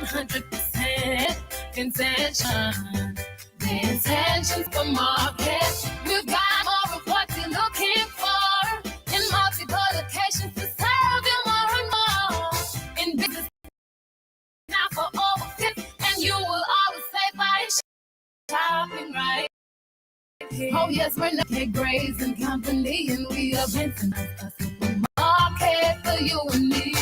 100% intention. The intentions for market. We've got more of what you're looking for in multiple locations to serve you more and more. In business now for over 50, and you will always save by shopping right. Oh yes, we're not Grays and Company, and we are Benson, a supermarket for you and me.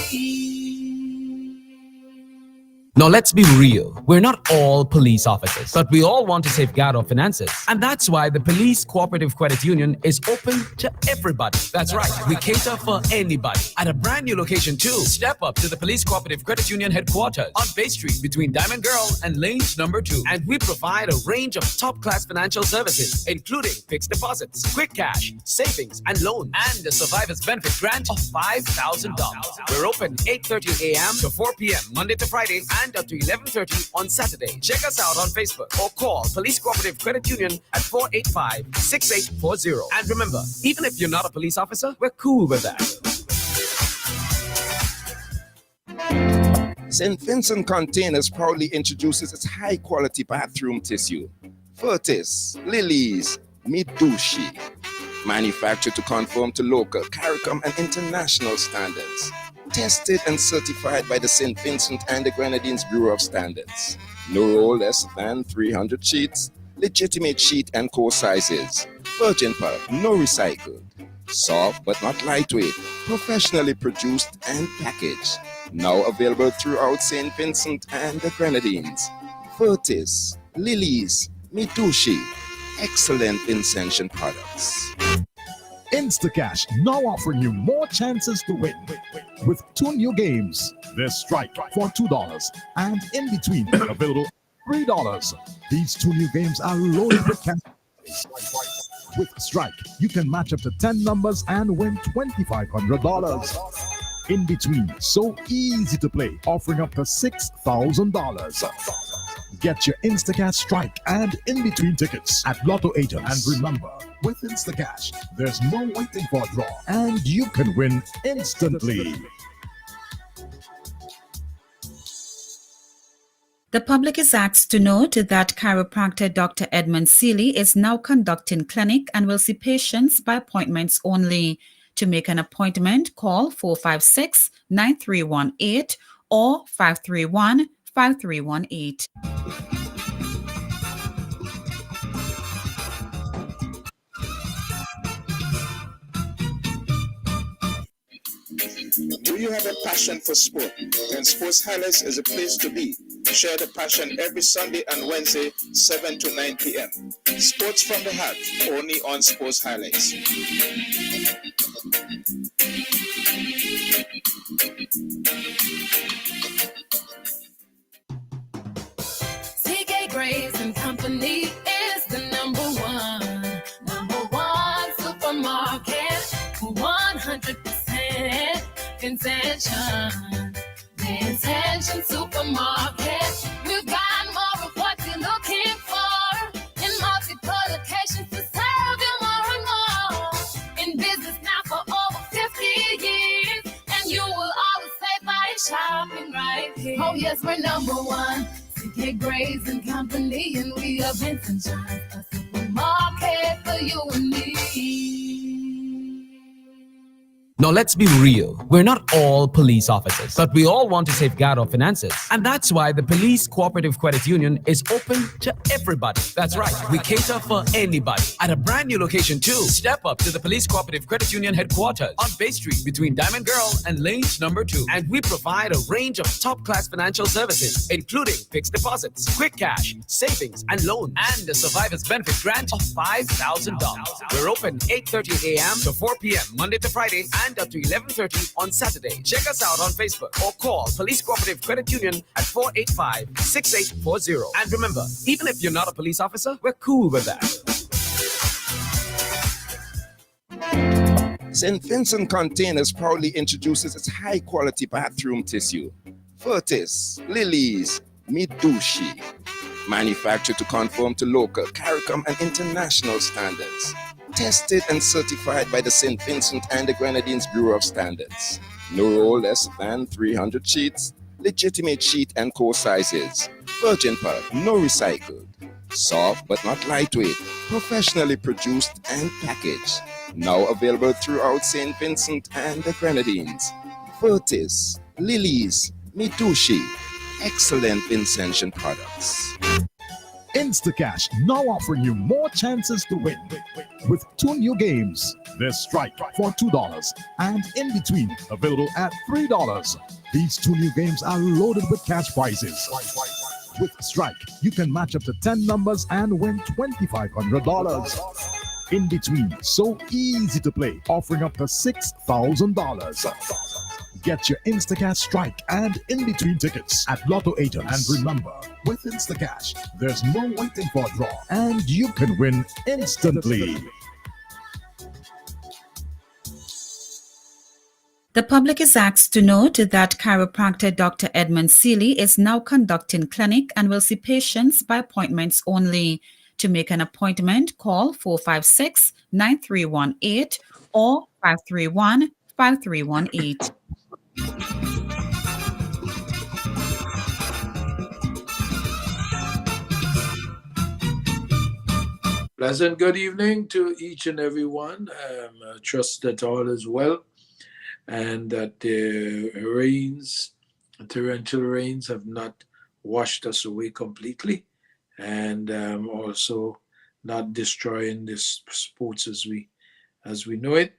Now let's be real, we're not all police officers, but we all want to safeguard our finances. And that's why the Police Cooperative Credit Union is open to everybody. That's right, we cater for anybody. At a brand new location too. Step up to the Police Cooperative Credit Union headquarters on Bay Street between Diamond Girl and Lanes number 2. And we provide a range of top-class financial services, including fixed deposits, quick cash, savings and loans, and a survivor's benefit grant of $5,000. We're open 8:30 a.m. to 4 p.m. Monday to Friday and up to 11:30 on Saturday. Check us out on Facebook or call Police Cooperative Credit Union at 485-6840. And remember, even if you're not a police officer, we're cool with that. St. Vincent Containers proudly introduces its high-quality bathroom tissue. Furtis, Lilies, Midushi. Manufactured to conform to local, CARICOM, and international standards. Tested and certified by the St. Vincent and the Grenadines Bureau of Standards. No roll less than 300 sheets. Legitimate sheet and core sizes. Virgin pulp, no recycled. Soft but not lightweight. Professionally produced and packaged. Now available throughout St. Vincent and the Grenadines. Furtis, Lilies, Midushi. Excellent Vincentian products. Instacash now offering you more chances to win with 2 new games. There's Strike for $2 and In Between available $3. These 2 new games are loaded with cash. With Strike, you can match up to 10 numbers and win $2,500. In Between, so easy to play, offering up to $6,000. Get your Instacash Strike and In Between tickets at Lotto agents. And remember, with Instacash, there's no waiting for a draw, and you can win instantly. The public is asked to note that chiropractor Dr. Edmund Seeley is now conducting clinic and will see patients by appointments only. To make an appointment, call 456-9318 or 531-5318. Do you have a passion for sport? Then Sports Highlights is a place to be. Share the passion every Sunday and Wednesday, 7 to 9 p.m. Sports from the heart, only on Sports Highlights. CK Grays and Company is the number one supermarket for 100% intention. The intention supermarket. We've got more of what you're looking for in multiple locations to serve you more and more. In business now for over 50 years, and you will always save by shopping right here. Oh yes, we're number 1. CK Grays and Company, and we are Vincent John, a supermarket for you and me. Now let's be real, we're not all police officers, but we all want to safeguard our finances. And that's why the Police Cooperative Credit Union is open to everybody. That's right, we cater for anybody. At a brand new location too. Step up to the Police Cooperative Credit Union headquarters on Bay Street between Diamond Girl and Lanes number 2. And we provide a range of top-class financial services, including fixed deposits, quick cash, savings and loans, and a survivor's benefit grant of $5,000. We're open 8:30 a.m. to 4 p.m. Monday to Friday and up to 11:30 on Saturday. Check us out on Facebook or call Police Cooperative Credit Union at 485-6840. And remember, even if you're not a police officer, we're cool with that. St. Vincent Containers proudly introduces its high-quality bathroom tissue. Furtis, Lilies, Midushi. Manufactured to conform to local, CARICOM, and international standards. Tested and certified by the St. Vincent and the Grenadines Bureau of Standards. No roll less than 300 sheets. legitimate sheet and core sizes. Virgin pulp, no recycled. Soft but not lightweight, professionally produced and packaged. Now available throughout St. Vincent and the Grenadines. Vertis, Lilies, Mitushi, excellent Vincentian products. Instacash now offering you more chances to win with 2 new games. There's Strike for $2 and In Between available at $3. These 2 new games are loaded with cash prizes. With Strike, you can match up to 10 numbers and win $2,500. In Between, so easy to play, offering up to $6,000. Get your Instacash Strike and In Between tickets at Lotto agents. And remember, with Instacash, there's no waiting for a draw, and you can win instantly. The public is asked to note that chiropractor Dr. Edmund Seeley is now conducting clinic and will see patients by appointments only. To make an appointment, call 456-9318 or 531-5318. Pleasant good evening to each and every one. I trust that all is well and that the rains, torrential rains, have not washed us away completely, and also not destroying this sports as we know it.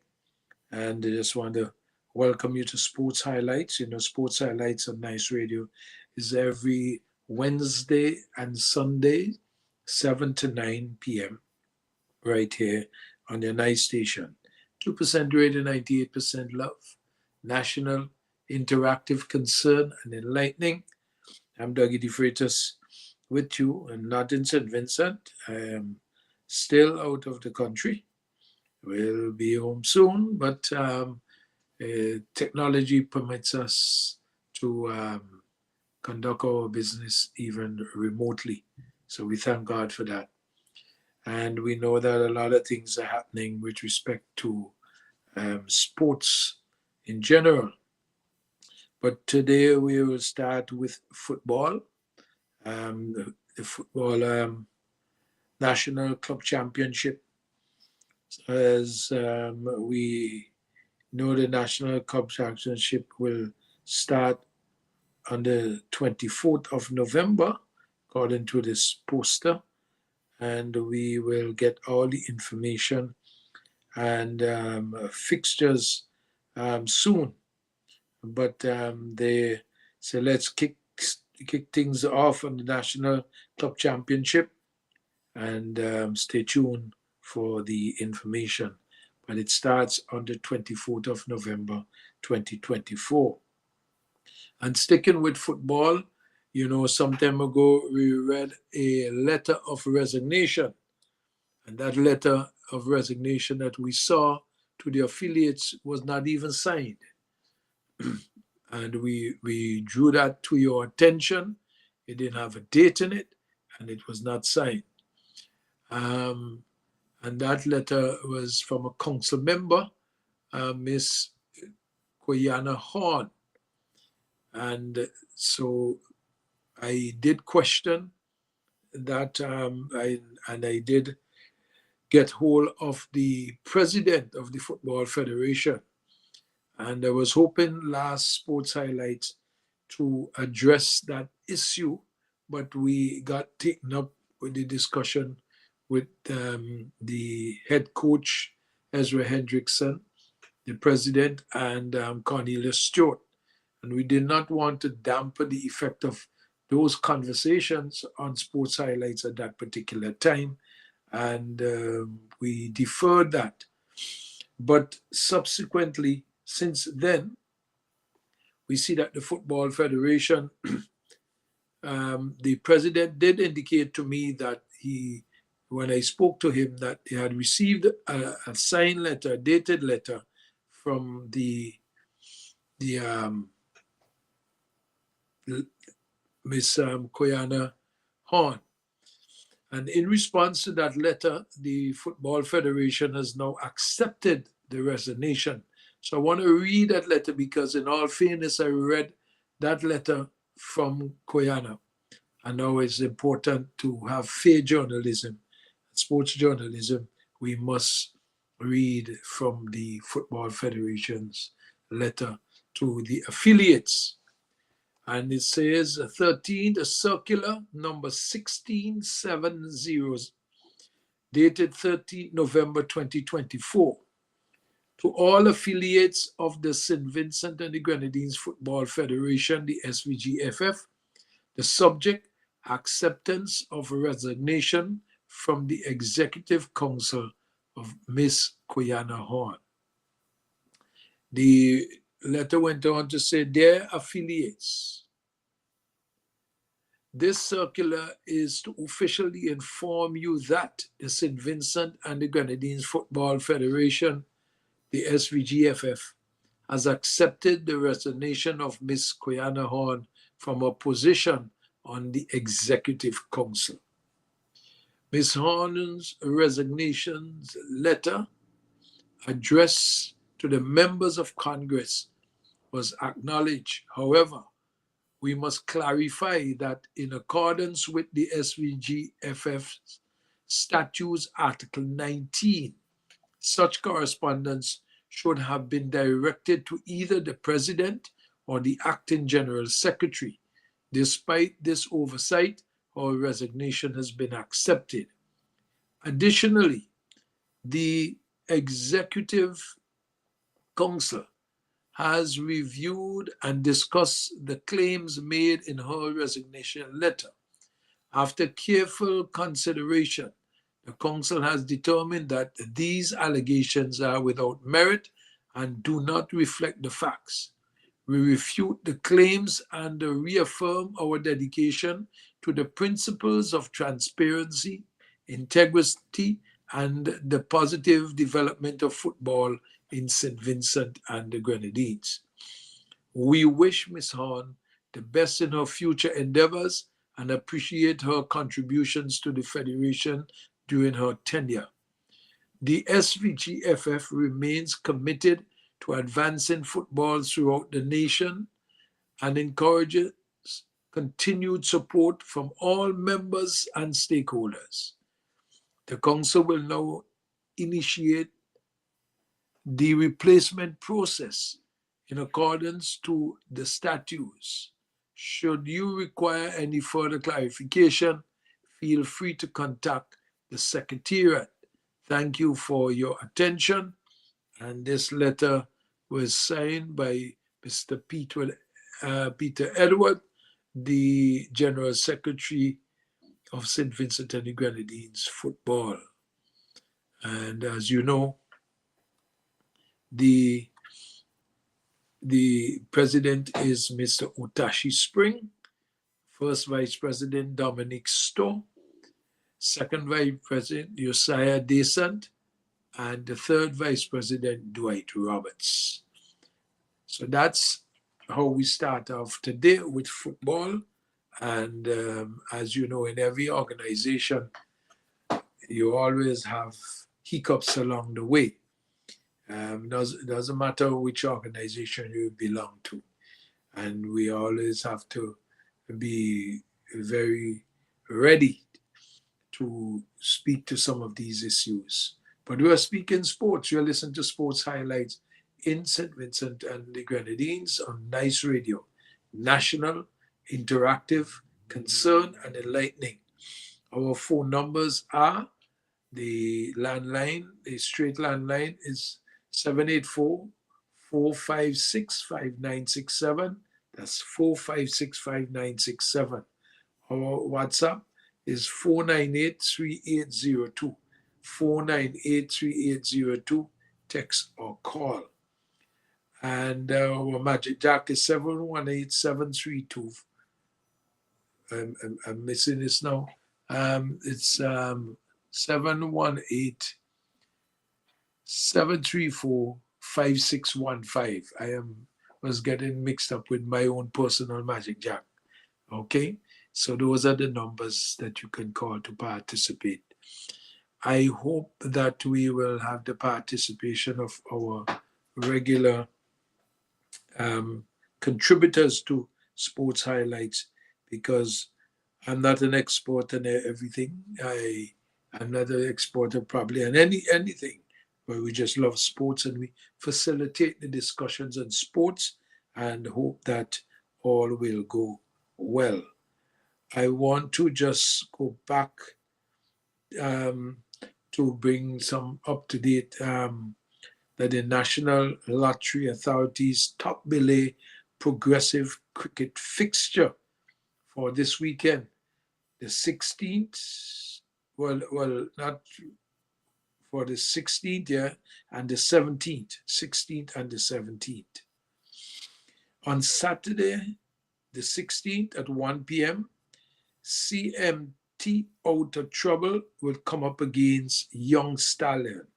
And I just want to welcome you to Sports Highlights. You know, Sports Highlights on Nice Radio is every Wednesday and Sunday, 7 to 9 p.m. right here on your Nice station. 2% radio, 98% love. National, interactive, concern, and enlightening. I'm Dougie DeFreitas with you, and not in St. Vincent. I am still out of the country. We'll be home soon, but technology permits us to conduct our business even remotely. So we thank God for that. And we know that a lot of things are happening with respect to sports in general. But today we will start with football. The football National Club Championship. As we know, the National Club Championship will start on the 24th of November, according to this poster. And we will get all the information and fixtures soon. But they say let's kick things off on the National Club Championship, and stay tuned for the information. But it starts on the 24th of November, 2024. And sticking with football, you know, some time ago we read a letter of resignation. And that letter of resignation that we saw to the affiliates was not even signed. And we drew that to your attention. It didn't have a date in it, and it was not signed. And that letter was from a council member, Miss Koyana Horn. And so I did question that, I did get hold of the president of the Football Federation. And I was hoping last Sports Highlights to address that issue, but we got taken up with the discussion with the head coach, Ezra Hendrickson, the president, and Cornelius Stewart. And we did not want to dampen the effect of those conversations on Sports Highlights at that particular time. And we deferred that. But subsequently, since then, we see that the Football Federation, the president did indicate to me that when I spoke to him, that he had received a signed letter, a dated letter from the Miss Koyana Horn. And in response to that letter, the Football Federation has now accepted the resignation. So I want to read that letter because, in all fairness, I read that letter from Koyana. I know it's important to have fair journalism, sports journalism. We must read from the Football Federation's letter to the affiliates. And it says 13, the circular number 16700, dated 13 November 2024. To all affiliates of the St. Vincent and the Grenadines Football Federation, the SVGFF, the subject, acceptance of resignation from the Executive Council of Miss Koyana Horn. The letter went on to say, dear affiliates, this circular is to officially inform you that the St. Vincent and the Grenadines Football Federation, the SVGFF, has accepted the resignation of Miss Koyana Horn from her position on the Executive Council. Ms. Horn's resignation letter addressed to the members of Congress was acknowledged. However, we must clarify that in accordance with the SVGFF Statutes Article 19, such correspondence should have been directed to either the President or the Acting General Secretary. Despite this oversight, our resignation has been accepted. Additionally, the Executive Council has reviewed and discussed the claims made in her resignation letter. After careful consideration, the Council has determined that these allegations are without merit and do not reflect the facts. We refute the claims and reaffirm our dedication to the principles of transparency, integrity, and the positive development of football in St. Vincent and the Grenadines. We wish Ms. Horn the best in her future endeavors and appreciate her contributions to the Federation during her tenure. The SVGFF remains committed to advancing football throughout the nation and encourages continued support from all members and stakeholders. The Council will now initiate the replacement process in accordance to the statutes. Should you require any further clarification, feel free to contact the Secretariat. Thank you for your attention. And this letter was signed by Mr. Peter Edward, the General Secretary of St. Vincent and the Grenadines Football. And as you know, the president is Mr. Otashi Spring, first vice president Dominic Stowe, second vice president Josiah Descent, and the third vice president Dwight Roberts. So that's how we start off today with football. And as you know, in every organization, you always have hiccups along the way. Doesn't matter which organization you belong to. And we always have to be very ready to speak to some of these issues. But we are speaking sports. You're listening to Sports Highlights in St. Vincent and the Grenadines on Nice Radio. National, interactive, concerned, and enlightening. Our phone numbers are the landline, the straight landline is 784-456-5967. That's 456-5967. Our WhatsApp is 498-3802. 498-3802. Text or call. And our Magic Jack is 718-732. I'm missing this now. It's 718-734-5615. I was getting mixed up with my own personal Magic Jack. Okay, so those are the numbers that you can call to participate. I hope that we will have the participation of our regular contributors to sports highlights, because I'm not an expert in everything. I'm not an expert of probably on anything, but we just love sports and we facilitate the discussions on sports and hope that all will go well. I want to just go back to bring some up-to-date that the National Lottery Authority's top belay progressive cricket fixture for this weekend, the 16th, well, not for the 16th, yeah, and the 17th, 16th and the 17th. On Saturday, the 16th at 1 p.m., CMT Out of Trouble will come up against Young Stallion.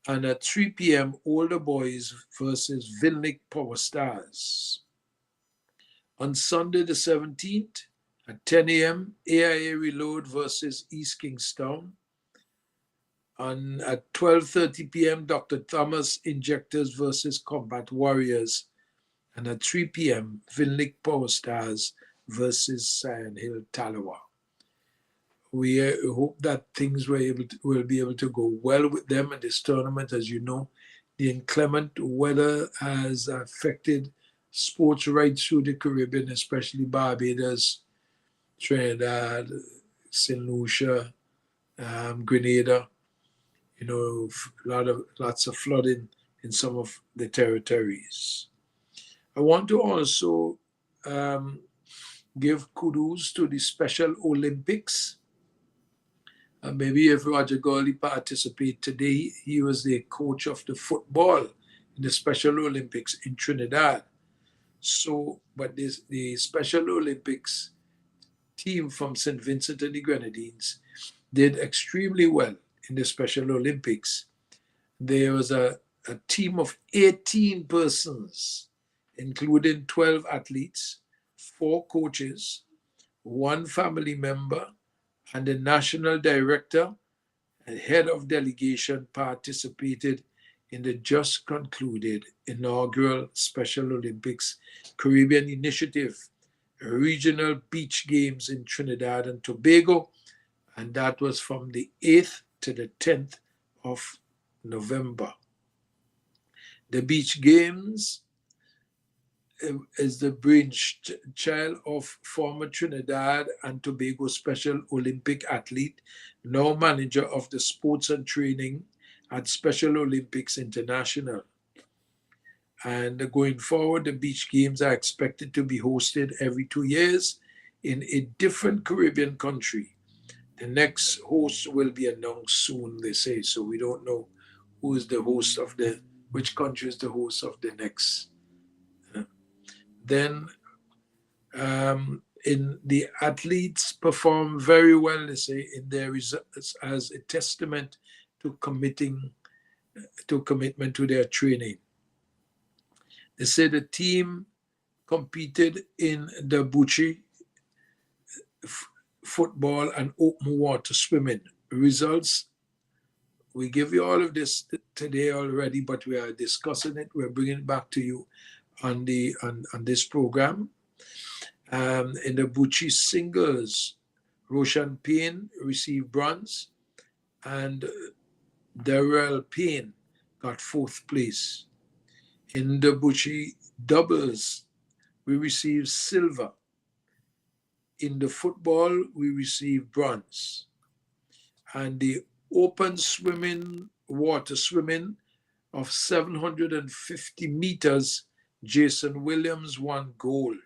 And at 3 p.m., Older Boys versus Vilnick Power Stars. On Sunday the 17th, at 10 a.m., AIA Reload versus East Kingstown. And at 12:30 p.m., Dr. Thomas Injectors versus Combat Warriors. And at 3 p.m., Vilnick Power Stars versus Sion Hill Talawa. We hope that things will be able to go well with them in this tournament. As you know, the inclement weather has affected sports right through the Caribbean, especially Barbados, Trinidad, St. Lucia, Grenada. You know, lots of flooding in some of the territories. I want to also give kudos to the Special Olympics. Maybe if Roger Gurley participated today, he was the coach of the football in the Special Olympics in Trinidad. So, but the Special Olympics team from St. Vincent and the Grenadines did extremely well in the Special Olympics. There was a team of 18 persons, including 12 athletes, 4 coaches, 1 family member, and the national director and head of delegation participated in the just concluded inaugural Special Olympics Caribbean Initiative Regional Beach Games in Trinidad and Tobago, and that was from the 8th to the 10th of November. The Beach Games is the brainchild of former Trinidad and Tobago Special Olympic athlete, now manager of the sports and training at Special Olympics International. And going forward, the Beach Games are expected to be hosted every 2 years in a different Caribbean country. The next host will be announced soon, they say, so we don't know who is the host of which country is the host of the next. Then in the athletes perform very well, they say, in their results as a testament to commitment to their training. They say the team competed in the Bucci football and open water swimming. Results, we give you all of this today already, but we are discussing it. We're bringing it back to you on this program. In the Bucci singles, Roshan Payne received bronze and Darrell Payne got 4th place. In the Bucci doubles, we received silver. In the football, we received bronze. And the open swimming, water swimming of 750 meters, Jason Williams won gold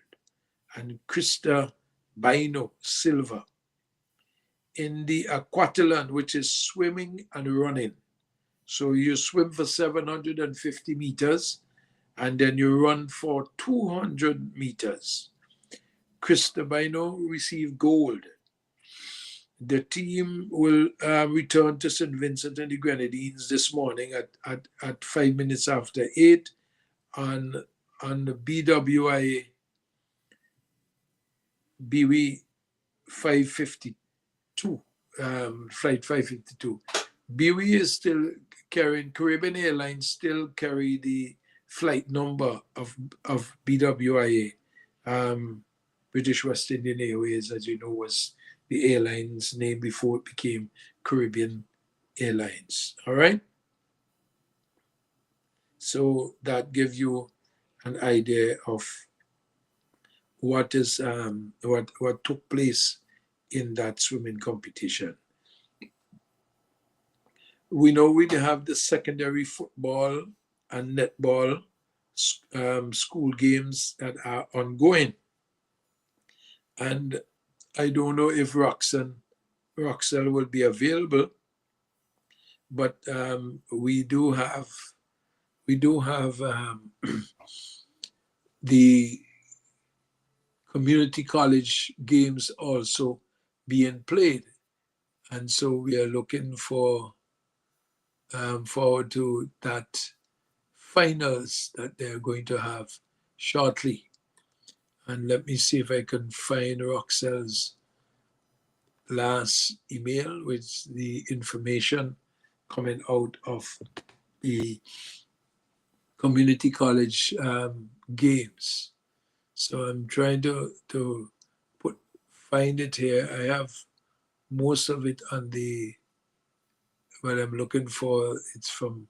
and Krista Baino silver. In the aquathlon, which is swimming and running, so you swim for 750 meters and then you run for 200 meters. Krista Baino received gold. The team will return to St. Vincent and the Grenadines this morning at 5 minutes after 8 on the BWI BW 552, flight 552. BW is still carrying, Caribbean Airlines still carry the flight number of BWIA. British West Indian Airways, as you know, was the airline's name before it became Caribbean Airlines. All right. So that gives you an idea of what is what took place in that swimming competition. We know we have the secondary football and netball school games that are ongoing. And I don't know if Roxelle will be available, but we do have the community college games also being played, and so we are looking forward to that finals that they're going to have shortly. And let me see if I can find Roxelle's last email with the information coming out of the community college games. So I'm trying to find it here. I have most of it on the, what I'm looking for, it's from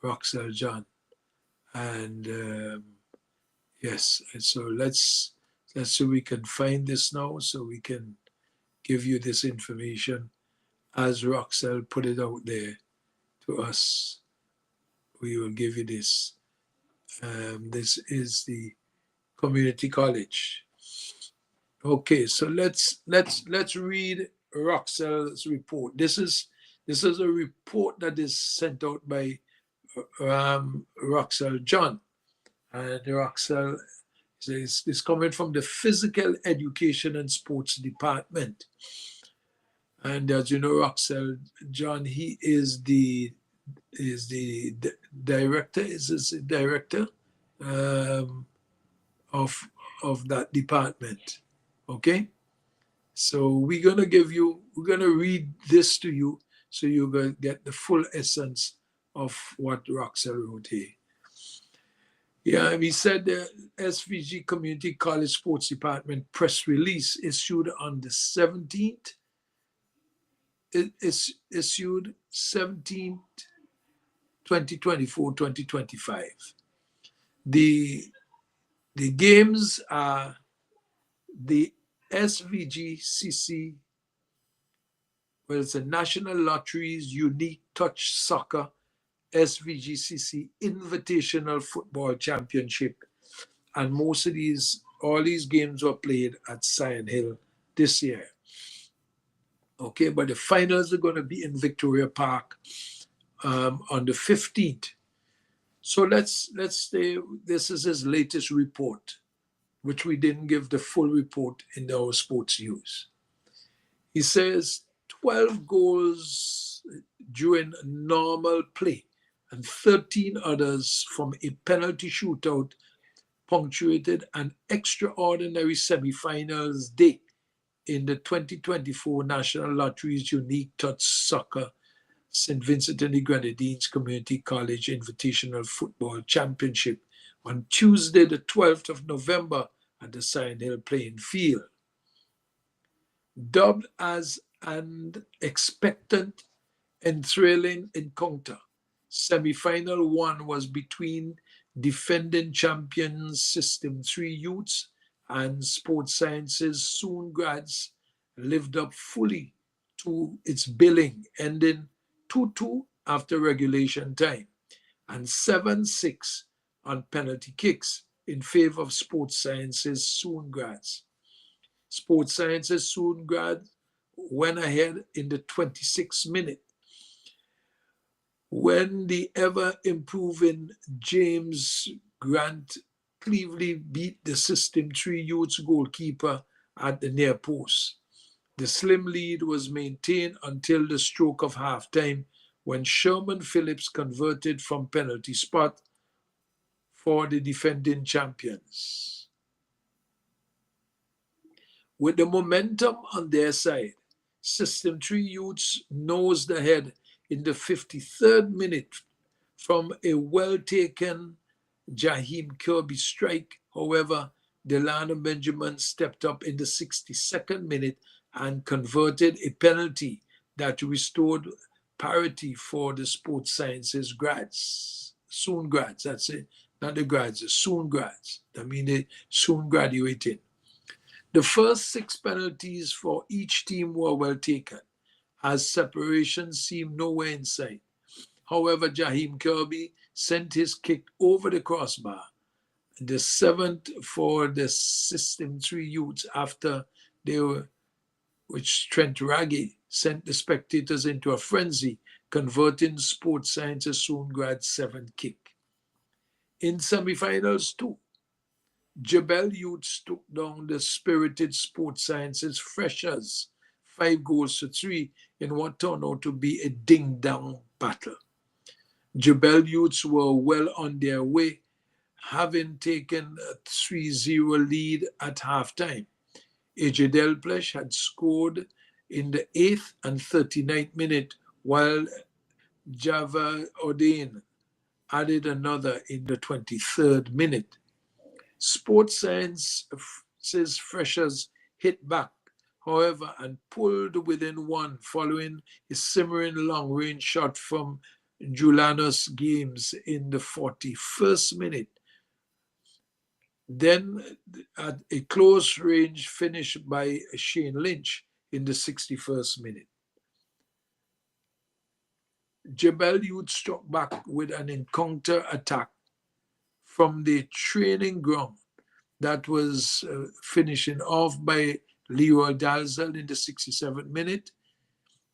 Roxelle John. And yes, and so let's see if we can find this now so we can give you this information as Roxelle put it out there to us. We will give you this. This is the community college. Okay, so let's read Roxelle's report. This is a report that is sent out by Roxelle John, and Roxelle is coming from the Physical Education and Sports Department. And as you know, Roxelle John, he is the director. Is the director of that department. Okay, so we're gonna read this to you so you're gonna get the full essence of what Roxelle wrote here. Yeah, he said the SVG Community College Sports Department press release issued on the 17th. It is issued 17th, 2024-2025. The games are the SVGCC, well, it's a National Lotteries Unique Touch Soccer SVGCC Invitational Football Championship. And all these games were played at Sion Hill this year. Okay, but the finals are going to be in Victoria Park on the 15th. So let's say this is his latest report, which we didn't give the full report in our sports news. He says 12 goals during normal play and 13 others from a penalty shootout punctuated an extraordinary semi-finals day in the 2024 National Lotteries Unique Touch Soccer St. Vincent and the Grenadines Community College Invitational Football Championship on Tuesday, the 12th of November at the Sion Hill playing field. Dubbed as an expectant and thrilling encounter, semi-final one was between defending champions System 3 youths and Sports Sciences soon grads lived up fully to its billing, ending 2-2 after regulation time and 7-6 on penalty kicks in favor of Sports Sciences soon grads. Sports Sciences soon grads went ahead in the 26th minute when the ever-improving James Grant Cleveley beat the System 3 youths goalkeeper at the near post. The slim lead was maintained until the stroke of halftime when Sherman Phillips converted from penalty spot for the defending champions. With the momentum on their side, System 3 youths nosed ahead in the 53rd minute from a well-taken Jaheim Kirby strike. However, Delano Benjamin stepped up in the 62nd minute and converted a penalty that restored parity for the sports sciences grads, soon grads. That's it, not the grads, the soon grads. I mean, they soon graduating. The first 6 penalties for each team were well taken, as separation seemed nowhere in sight. However, Jaheim Kirby sent his kick over the crossbar. The 7th for the System 3 youths after they were, which Trent Raggy sent the spectators into a frenzy, converting Sports Sciences Soon Grad's 7th kick. In semifinals too, Jebel Youths took down the spirited Sports Sciences Freshers 5-3 in what turned out to be a ding-dong battle. Jebel Youths were well on their way, having taken a 3-0 lead at halftime. AJ Delplesh had scored in the 8th and 39th minute, while Java Odain added another in the 23rd minute. Sports Sciences Freshers hit back, however, and pulled within 1 following a simmering long-range shot from Julianus Games in the 41st minute. Then at a close range finish by Shane Lynch in the 61st minute. Jebel Youth struck back with an encounter attack from the training ground that was finishing off by Leroy Dalzell in the 67th minute.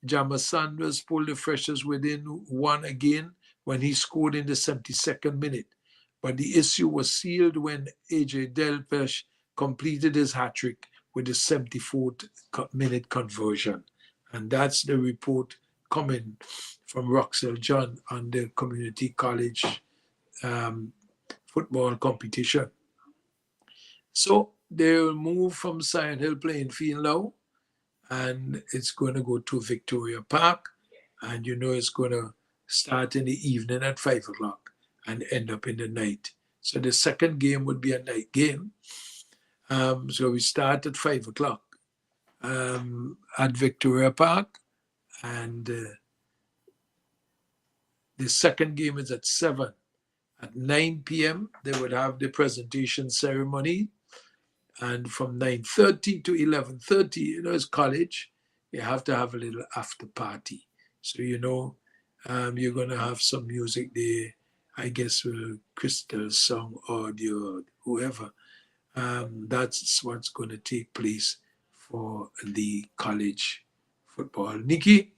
Jama Sanders pulled the Freshers within 1 again when he scored in the 72nd minute. But the issue was sealed when AJ Delpesh completed his hat-trick with the 74th minute conversion. And that's the report coming from Roxelle John on the community college football competition. So they'll move from Sion Hill playing field now, and it's going to go to Victoria Park, and you know it's going to start in the evening at 5 o'clock and end up in the night. So the second game would be a night game. So we start at 5 o'clock at Victoria Park, and the second game is at 7. At 9 p.m., they would have the presentation ceremony. And from 9:30 to 11:30, you know, it's college. You have to have a little after party. So, you know, you're going to have some music there, I guess, Crystal's song, audio, whoever. That's what's going to take place for the college football. Nikki,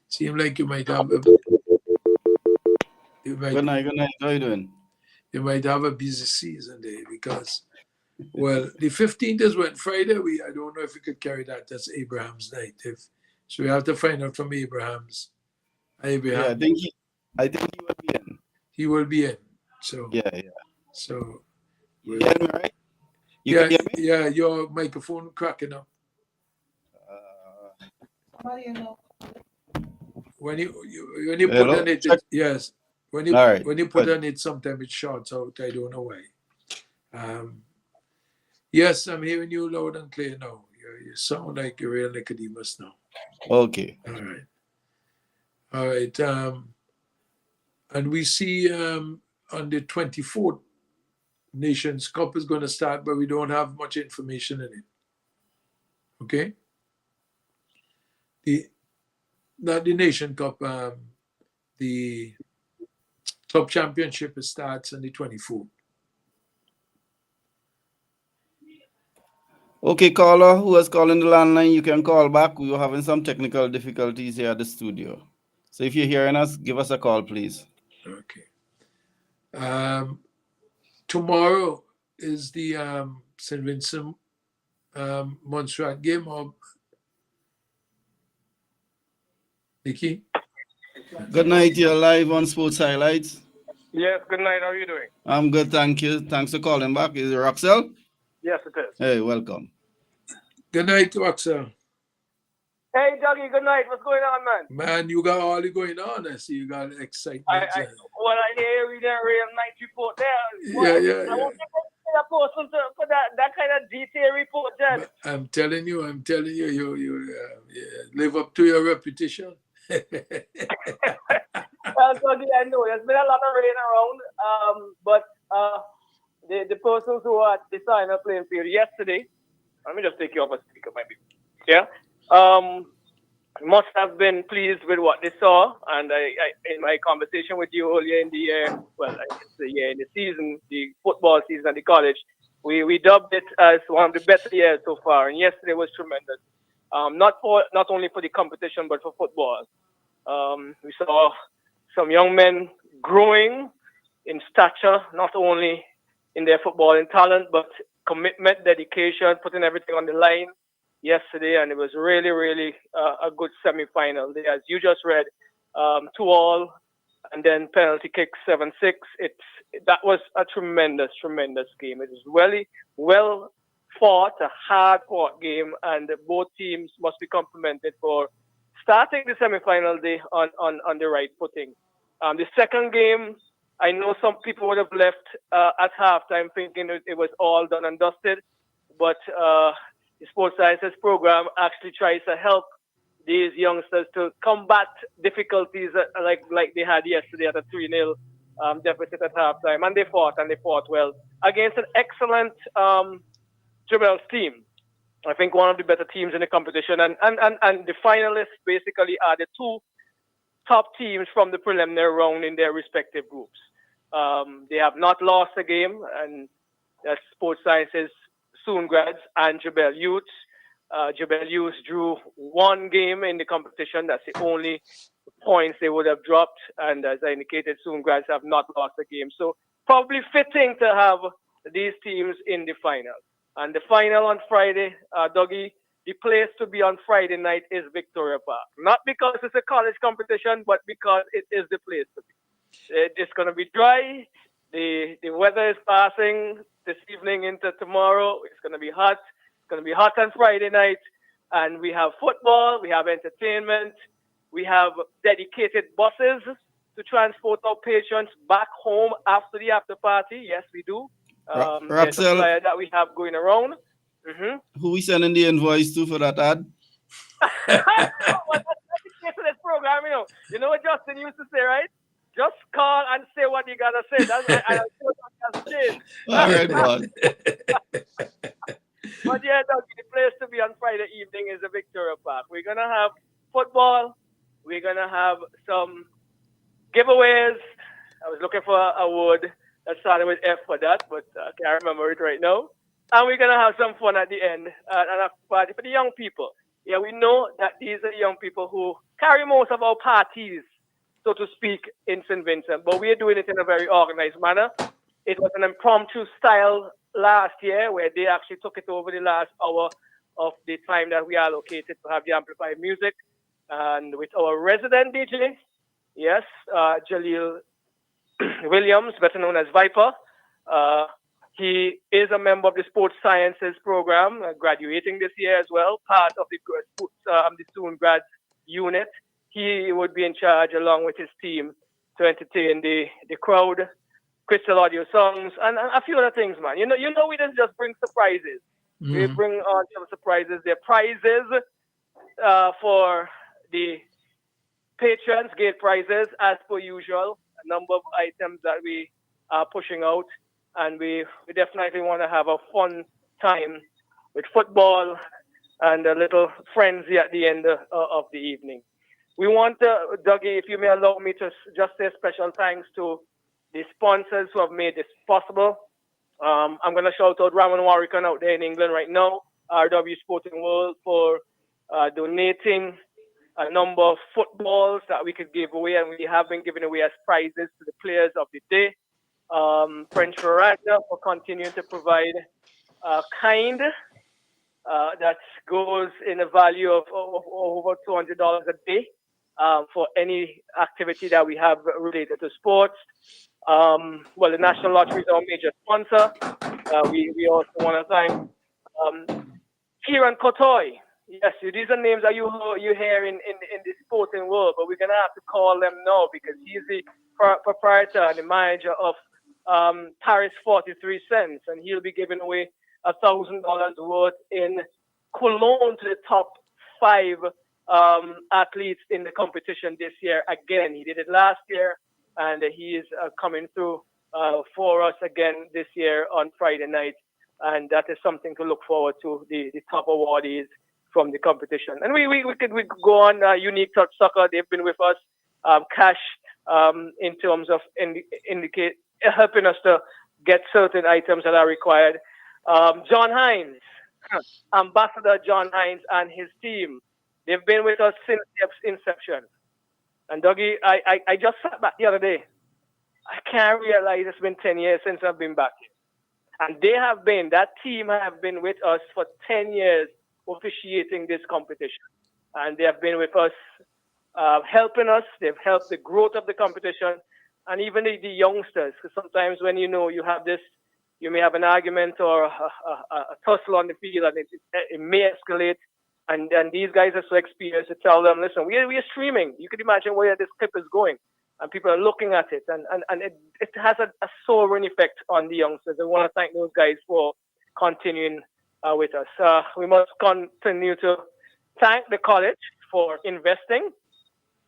seems like you might have Good night. How are you doing? You might have a busy season there because, well, the 15th is when Friday. I don't know if we could carry that. That's Abraham's night. So we have to find out from Abraham's. Abraham. Yeah, I think he will be in. He will be in. So yeah. So you hear me, right? You yeah, can hear me? yeah. Your microphone cracking up. When you put Hello? on it, yes. When you put on it, sometimes it shorts out. I don't know why. Yes, I'm hearing you loud and clear now. You sound like a real Nicodemus now. Okay. All right. And we see on the 24th, Nations Cup is going to start, but we don't have much information in it. Okay? Not the Nation Cup, the Club Championship starts on the 24th. Okay, caller, who was calling the landline, you can call back. We were having some technical difficulties here at the studio. So if you're hearing us, give us a call, please. Okay. Tomorrow is the St. Vincent Montserrat game, or Nikki? Good night. You're live on Sports Highlights. Yes, good night. How are you doing? I'm good, thank you. Thanks for calling back. Is it Roxelle? Yes, it is. Hey, welcome. Good night, Roxelle. Hey, Dougie, good night. What's going on, man? Man, you got all the going on. I see you got excitement. I hear you reading a real night report there. Yeah. I want to get a person for that kind of detailed report, Jen. I'm telling you, you live up to your reputation. Well, Dougie, I know there's been a lot of rain around, but the persons who were at the sign-up playing field yesterday, let me just take you off a speaker, maybe. Yeah. Must have been pleased with what they saw, and I in my conversation with you earlier in the year, in the season, the football season at the college, we dubbed it as one of the best years so far, and yesterday was tremendous. Not only for the competition but for football. We saw some young men growing in stature, not only in their footballing talent, but commitment, dedication, putting everything on the line yesterday, and it was really, really a good semi-final. As you just read, 2-2, and then penalty kick 7-6. That was a tremendous game. It was well fought, a hard fought game, and both teams must be complimented for starting the semi-final day on the right footing. The second game, I know some people would have left at halftime thinking it was all done and dusted, but the Sports Sciences program actually tries to help these youngsters to combat difficulties like they had yesterday at a 3-0 deficit at halftime, and they fought well against an excellent Jebel's team. I think one of the better teams in the competition, and the finalists basically are the two top teams from the preliminary round in their respective groups. They have not lost a game, and that's Sports Sciences, Soon Grads, and Jebel Youths. Jebel Youths drew one game in the competition. That's the only points they would have dropped. And as I indicated, Soon Grads have not lost a game. So probably fitting to have these teams in the final. And the final on Friday, Dougie, the place to be on Friday night is Victoria Park. Not because it's a college competition, but because it is the place to be. It's going to be dry. The weather is passing this evening into tomorrow. It's going to be hot. It's going to be hot on Friday night. And we have football. We have entertainment. We have dedicated buses to transport our patrons back home after the after party. Yes, we do. There's a flyer that we have going around. Mm-hmm. Who we sending the invoice to for that ad? Well, that's the case of this program, You know what Justin used to say, right? Just call and say what you gotta say. That's what I say. All right, man. But yeah, the place to be on Friday evening is the Victoria Park. We're gonna have football. We're gonna have some giveaways. I was looking for a word that started with F for that, but I can't remember it right now. And we're gonna have some fun at the end and a party for the young people. Yeah, we know that these are young people who carry most of our parties, so to speak, in St. Vincent, but we are doing it in a very organized manner. It was an impromptu style last year where they actually took it over the last hour of the time that we allocated to have the amplified music. And with our resident DJ, yes, Jaleel Williams, better known as Viper. He is a member of the Sports Sciences program, graduating this year as well, part of the Soon Grads unit. He would be in charge along with his team to entertain the crowd, crystal audio songs, and a few other things, man. You know, we didn't just bring surprises. Mm-hmm. We bring on some surprises. They're prizes for the patrons, gate prizes, as per usual. A number of items that we are pushing out, and we definitely want to have a fun time with football and a little frenzy at the end of the evening. We want, Dougie, if you may allow me to just say special thanks to the sponsors who have made this possible. I'm going to shout out Ramon Warrican out there in England right now, RW Sporting World, for donating a number of footballs that we could give away, and we have been giving away as prizes to the players of the day. French Veranda for continuing to provide kind that goes in a value of over $200 a day for any activity that we have related to sports. Well, the National Lottery is our major sponsor. We also want to thank Kieran Kotoy Yes, these are names that you hear in the sporting world, but we're gonna have to call them now because he's the proprietor and the manager of Paris 43 Cents, and he'll be giving away $1,000 worth in cologne to the top 5 athletes in the competition this year. Again, he did it last year, and he is coming through for us again this year on Friday night, and that is something to look forward to. The top awardees from the competition, and we could go on. Unique Touch Soccer, they've been with us. Cash in terms of indicate helping us to get certain items that are required. John Hines, Ambassador John Hines and his team, they've been with us since inception. And Dougie, I just sat back the other day. I can't realize it's been 10 years since I've been back here. And that team have been with us for 10 years officiating this competition. And they have been with us, helping us. They've helped the growth of the competition and even the youngsters. Because sometimes when you have this, you may have an argument or a tussle on the field and it may escalate. And these guys are so experienced to tell them, listen, we are streaming. You can imagine where this clip is going. And people are looking at it. And it has a sobering effect on the youngsters. I want to thank those guys for continuing with us. We must continue to thank the college for investing.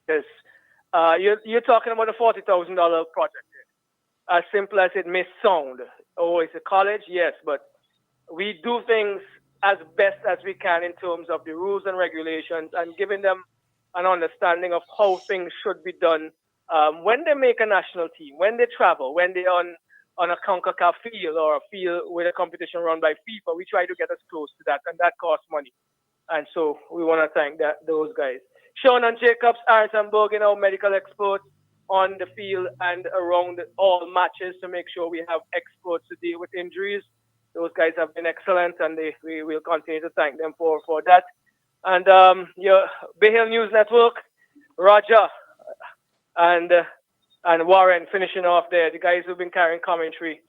Because you're talking about a $40,000 project. As simple as it may sound. Oh, it's a college? Yes, but we do things as best as we can in terms of the rules and regulations and giving them an understanding of how things should be done when they make a national team, when they travel, when they're on a CONCACAF field or a field with a competition run by FIFA. We try to get us close to that, and that costs money. And so we want to thank those guys. Sean and Jacobs, Arensenberg, medical experts on the field and around all matches to make sure we have experts to deal with injuries. Those guys have been excellent, and we will continue to thank them for that. And your Bay Hill News Network, Roger and Warren finishing off there, the guys who've been carrying commentary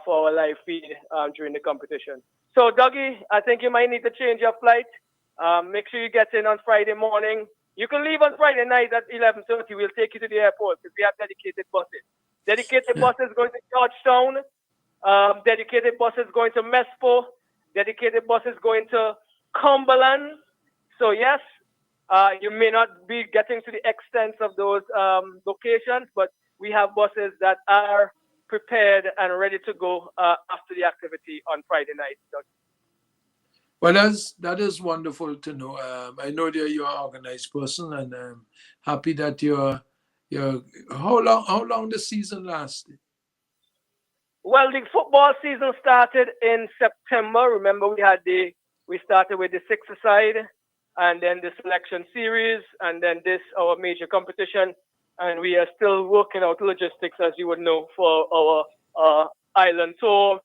for our live feed during the competition. So, Dougie, I think you might need to change your flight. Make sure you get in on Friday morning. You can leave on Friday night at 11:30. We'll take you to the airport because we have dedicated buses. Dedicated buses going to Georgetown. Dedicated buses going to Mespo. Dedicated buses going to Cumberland. So, yes, you may not be getting to the extent of those locations, but we have buses that are prepared and ready to go after the activity on Friday night. Well, that is wonderful to know. I know that you're an organized person, and I'm happy that you're. How long the season lasted? Well, the football season started in September. Remember, we started with the 6-a-side, and then the selection series, and then our major competition, and we are still working out logistics, as you would know, for our island tour.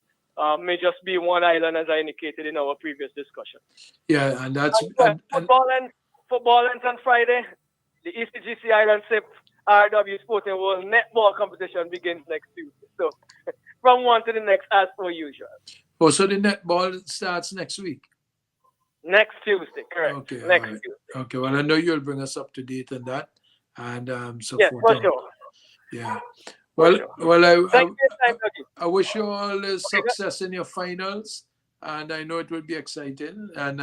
May just be one island, as I indicated in our previous discussion. Yeah, and that's football ends on Friday. The ECGC Island SIP RW Sporting World Netball competition begins next Tuesday. So from one to the next, as per usual. Oh, so the netball starts next week? Next Tuesday, correct. Okay, next right. Tuesday. Okay, well, I know you'll bring us up to date on that, and so yes, forth. for sure. Yeah. Well, Thank you, time, I wish you all success in your finals, and I know it will be exciting, and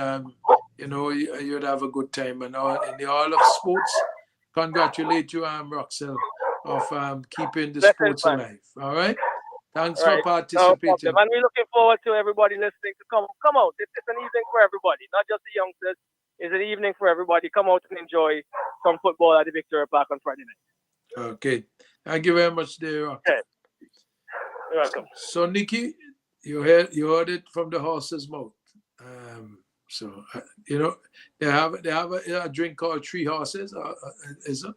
you'd have a good time. And in the All of Sports, congratulate you, Roxelle, of keeping the sports alive. All right. Thanks for participating. No, and we're looking forward to everybody listening to come out. It's an evening for everybody, not just the youngsters. It's an evening for everybody. Come out and enjoy some football at the Victoria Park on Friday night. Okay. Thank you very much, there. Okay. You're welcome. So, Nikki, you heard it from the horse's mouth. They have a drink called Three Horses. Is it?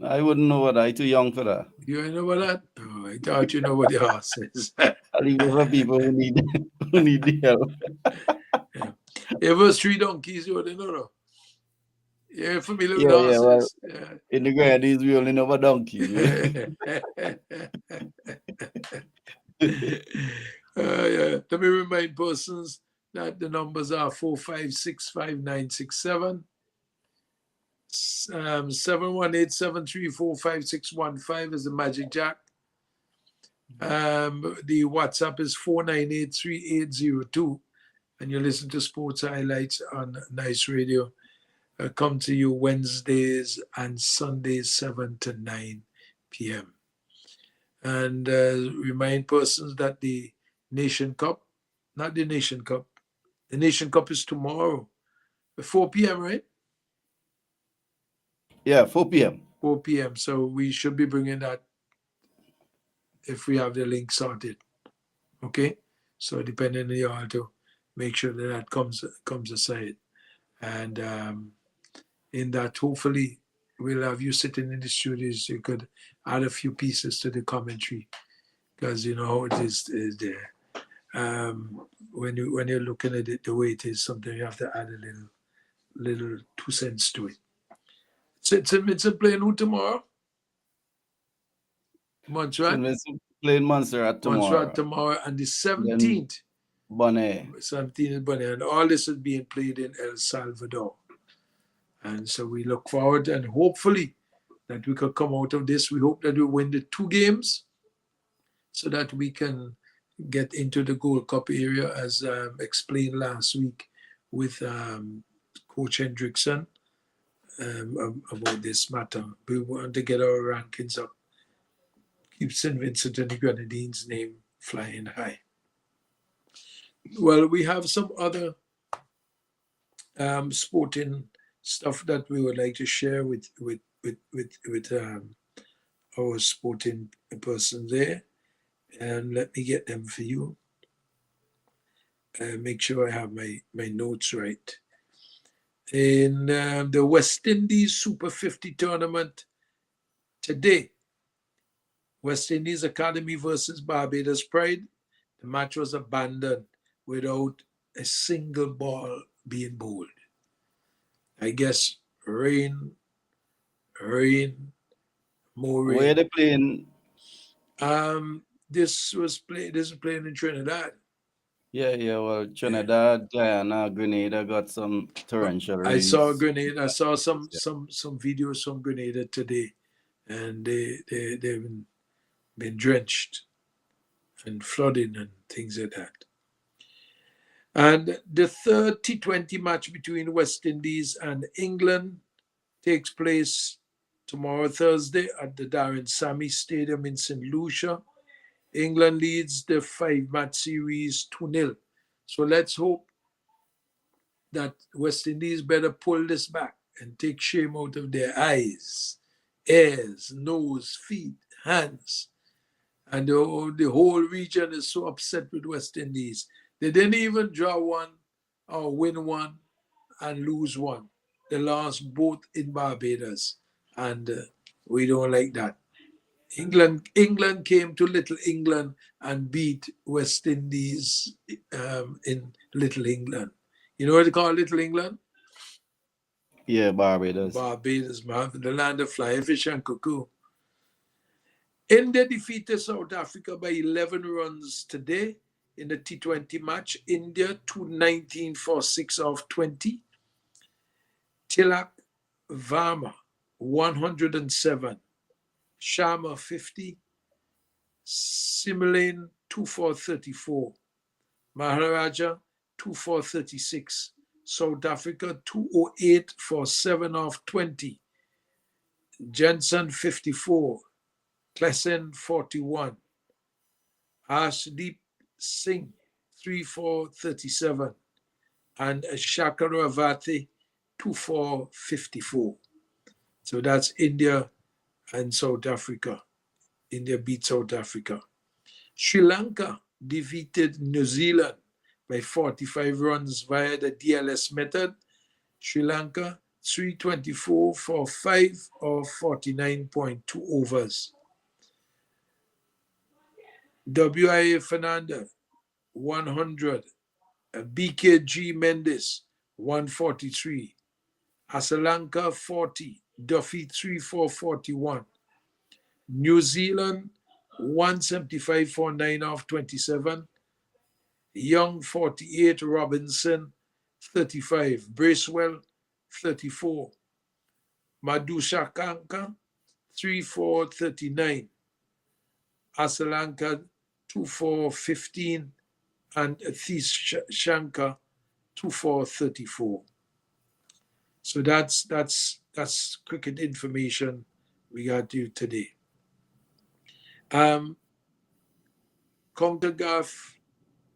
I wouldn't know what. I'm too young for that. You know what that? Oh, I thought you know what the horse is. I leave it for people who need the help. Yeah. If it was Three Donkeys, you wouldn't know. You're familiar with horses. Well, in the Grandies, we only know about donkeys. Let me remind persons that, the numbers are 4565967, 718-734-5615 is the Magic Jack. The WhatsApp is 498-3802, and you listen to Sports Highlights on Nice Radio. Come to you Wednesdays and Sundays, 7 to 9 p.m. And remind persons that the Nation Cup is tomorrow at 4 p.m., right? Yeah, 4 p.m. 4 p.m. So we should be bringing that if we have the link sorted. Okay? So depending on you all to make sure that comes aside. And in that, hopefully, we'll have you sitting in the studios. You could add a few pieces to the commentary, because you know how it is there. When you're looking at it the way it is, sometimes you have to add a little 2 cents to it. It's a playing who tomorrow? Montserrat? It's playing Montserrat tomorrow, and the 17th. Bonnet. 17th is Bonnet, and all this is being played in El Salvador. And so we look forward, and hopefully that we could come out of this. We hope that we win the 2 games so that we can get into the Gold Cup area, as explained last week with Coach Hendrickson about this matter. We want to get our rankings up, keep St. Vincent and the Grenadines' name flying high. Well, we have some other sporting stuff that we would like to share with our sporting person there, and let me get them for you. Make sure I have my notes right. In the West Indies Super 50 tournament today, West Indies Academy versus Barbados Pride, the match was abandoned without a single ball being bowled. I guess rain, more rain. Where are they playing? This is playing in Trinidad. Yeah. Well, Trinidad, Guyana, Grenada got some torrential rain. I saw Grenada. I saw some videos from Grenada today, and they've been drenched and flooding and things like that. And the third T20 match between West Indies and England takes place tomorrow, Thursday, at the Darren Sammy Stadium in St. Lucia. England leads the 5-match series 2-0. So let's hope that West Indies better pull this back and take shame out of their eyes, ears, nose, feet, hands. And the whole region is so upset with West Indies. They didn't even draw one or win one and lose one. They lost both in Barbados, and we don't like that. England came to Little England and beat West Indies in Little England. You know what they call Little England? Yeah, Barbados. Barbados, man, the land of flying fish and cuckoo. India defeated South Africa by 11 runs today in the T20 match. India 219 for 6 off 20. Tilak Varma 107. Sharma 50. Simulane 2 for 34. Maharaja 2 for 36. South Africa 208 for 7 off 20. Jensen 54. Klesen 41. Ashdeep Singh 3 for 37. And Shakaravati 2 for 54. So that's India and South Africa. India beat South Africa. Sri Lanka defeated New Zealand by 45 runs via the DLS method. Sri Lanka 324 for 5 or 49.2 overs. WIA Fernanda 100. BKG Mendes 143. Asalanka 40. Duffy 3 for 41. New Zealand 175 for 9 off 27. Young 48, Robinson 35, Bracewell 34, Madushakanka 3439, Asalanka 2415, and Athis Shanka 2434. So that's cricket information we got you today. CONCACAF,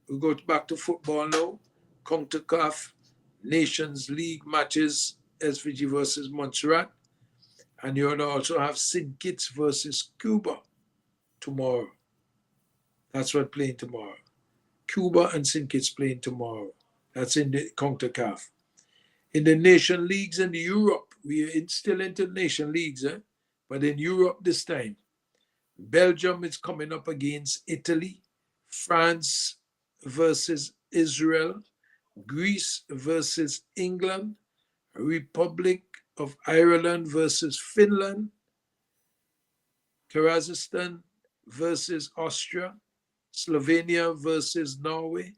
we go back to football now. CONCACAF Nations League matches, SVG versus Montserrat. And you'll also have St. Kitts versus Cuba tomorrow. That's what playing tomorrow. Cuba and St. Kitts playing tomorrow. That's in the CONCACAF. In the nation leagues in Europe, we are still into nation leagues, but in Europe this time, Belgium is coming up against Italy, France versus Israel, Greece versus England, Republic of Ireland versus Finland, Kazakhstan versus Austria, Slovenia versus Norway,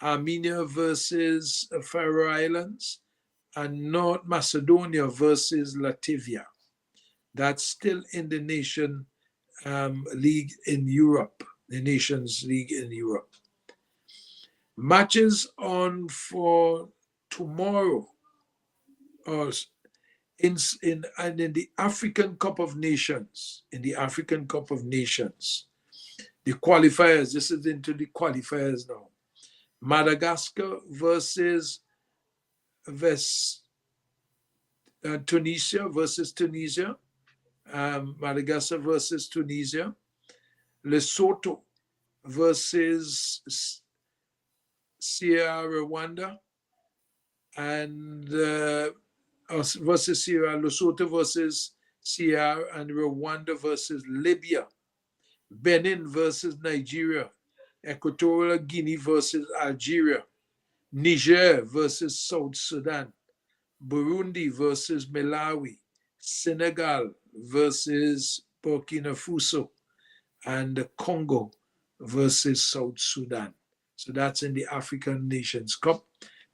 Armenia versus Faroe Islands, and North Macedonia versus Latvia. That's still in the nation league in Europe, the Nations League in Europe. Matches on for tomorrow, or in the African Cup of Nations, the qualifiers, this is into the qualifiers now. Madagascar versus Tunisia versus Tunisia. Madagascar versus Tunisia. Lesotho versus Sierra Rwanda. And versus Sierra, Lesotho versus Sierra, and Rwanda versus Libya. Benin versus Nigeria. Equatorial Guinea versus Algeria. Niger versus South Sudan. Burundi versus Malawi. Senegal versus Burkina Faso. And Congo versus South Sudan. So that's in the African Nations Cup.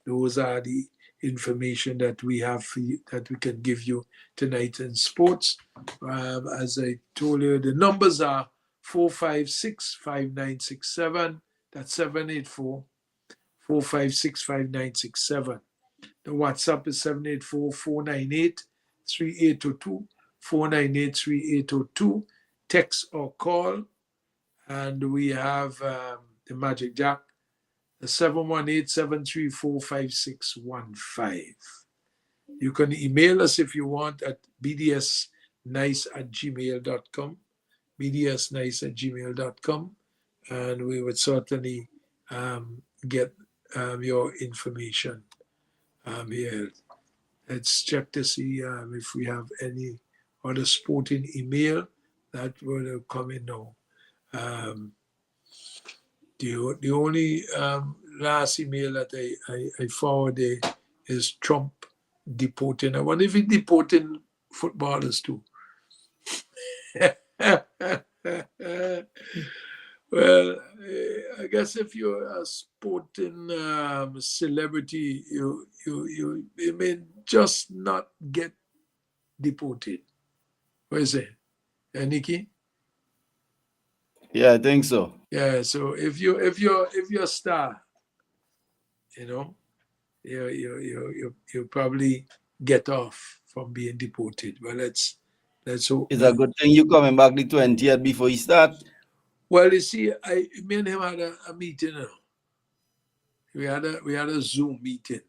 Those are the information that we have for you, that we can give you tonight in sports. As I told you, the numbers are 456-5967. That's 784-456-5967. The WhatsApp is 784-498-3802, 498-3802. Text or call. And we have the Magic Jack, the 718-734-5615. You can email us if you want at bdsnice@gmail.com, bdsnice@gmail.com, and we would certainly get your information here. Let's check to see if we have any other sporting email that will come in now. The only last email that I forwarded is Trump deporting. I wonder if he's deporting footballers too. Well, I guess if you're a sporting celebrity, you may just not get deported. What is it, Nikki? Yeah, I think so. Yeah, so if you're a star, you probably get off from being deported. But let's hope. It's a good thing you coming back the 20th before you start. Well, you see, me and him had a meeting. We had a Zoom meeting.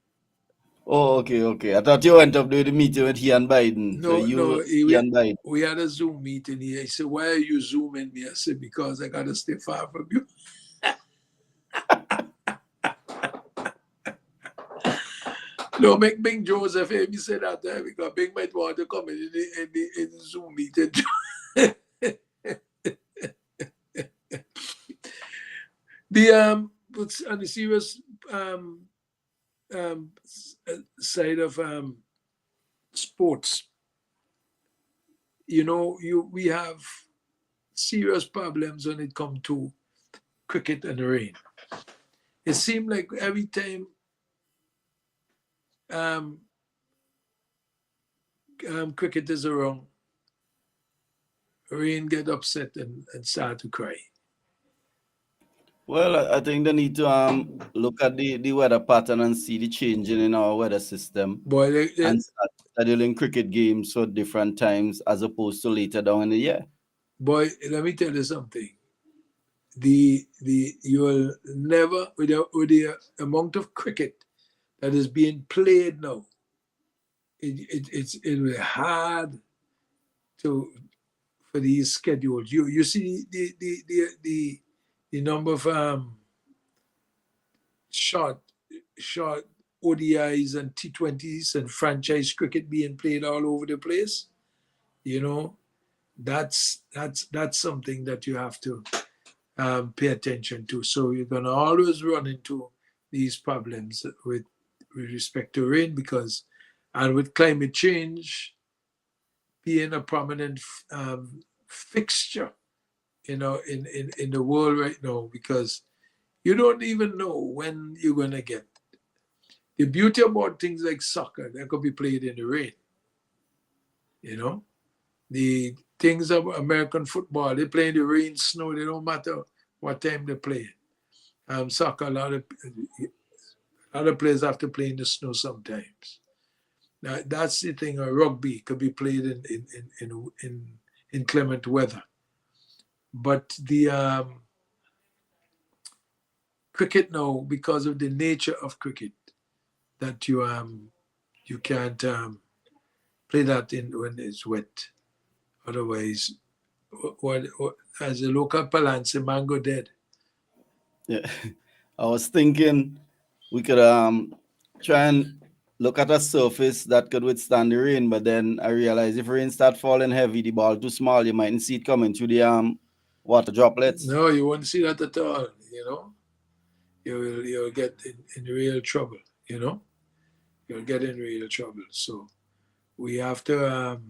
Oh, okay. I thought you went up there to the meeting with he and Biden. We had a Zoom meeting here. He said, "Why are you Zooming me?" I said, "Because I gotta stay far from you." No, make Bing Joseph, he said that because Bing might want to come in the Zoom meeting. On the serious side of sports, we have serious problems when it comes to cricket and rain. It seemed like every time cricketers are wrong, Rain get upset and start to cry. Well, I think they need to look at the weather pattern and see the changing in our weather system Boy, and start scheduling cricket games for different times as opposed to later down in the year. boy, let me tell you something. You will never with the amount of cricket that is being played now. It will be hard for these schedules. You see the number of short ODIs and T20s and franchise cricket being played all over the place. You know, that's something that you have to pay attention to. So you're gonna always run into these problems with respect to rain and with climate change being a prominent fixture, in the world right now, because you don't even know when you're gonna get. The beauty about things like soccer, that could be played in the rain. The things of American football, they play in the rain, snow, they don't matter what time they play. Soccer, a lot of players have to play in the snow sometimes. Now, that's the thing. Rugby could be played in inclement weather, but the cricket now, because of the nature of cricket, that you can't play that when it's wet. Otherwise, what as a local parlance, a man go dead. Yeah, I was thinking we could try and look at a surface that could withstand the rain, but then I realized if rain start falling heavy, the ball too small, you mightn't see it coming through the water droplets. No, you won't see that at all. You'll get in real trouble. You'll get in real trouble. So we have to.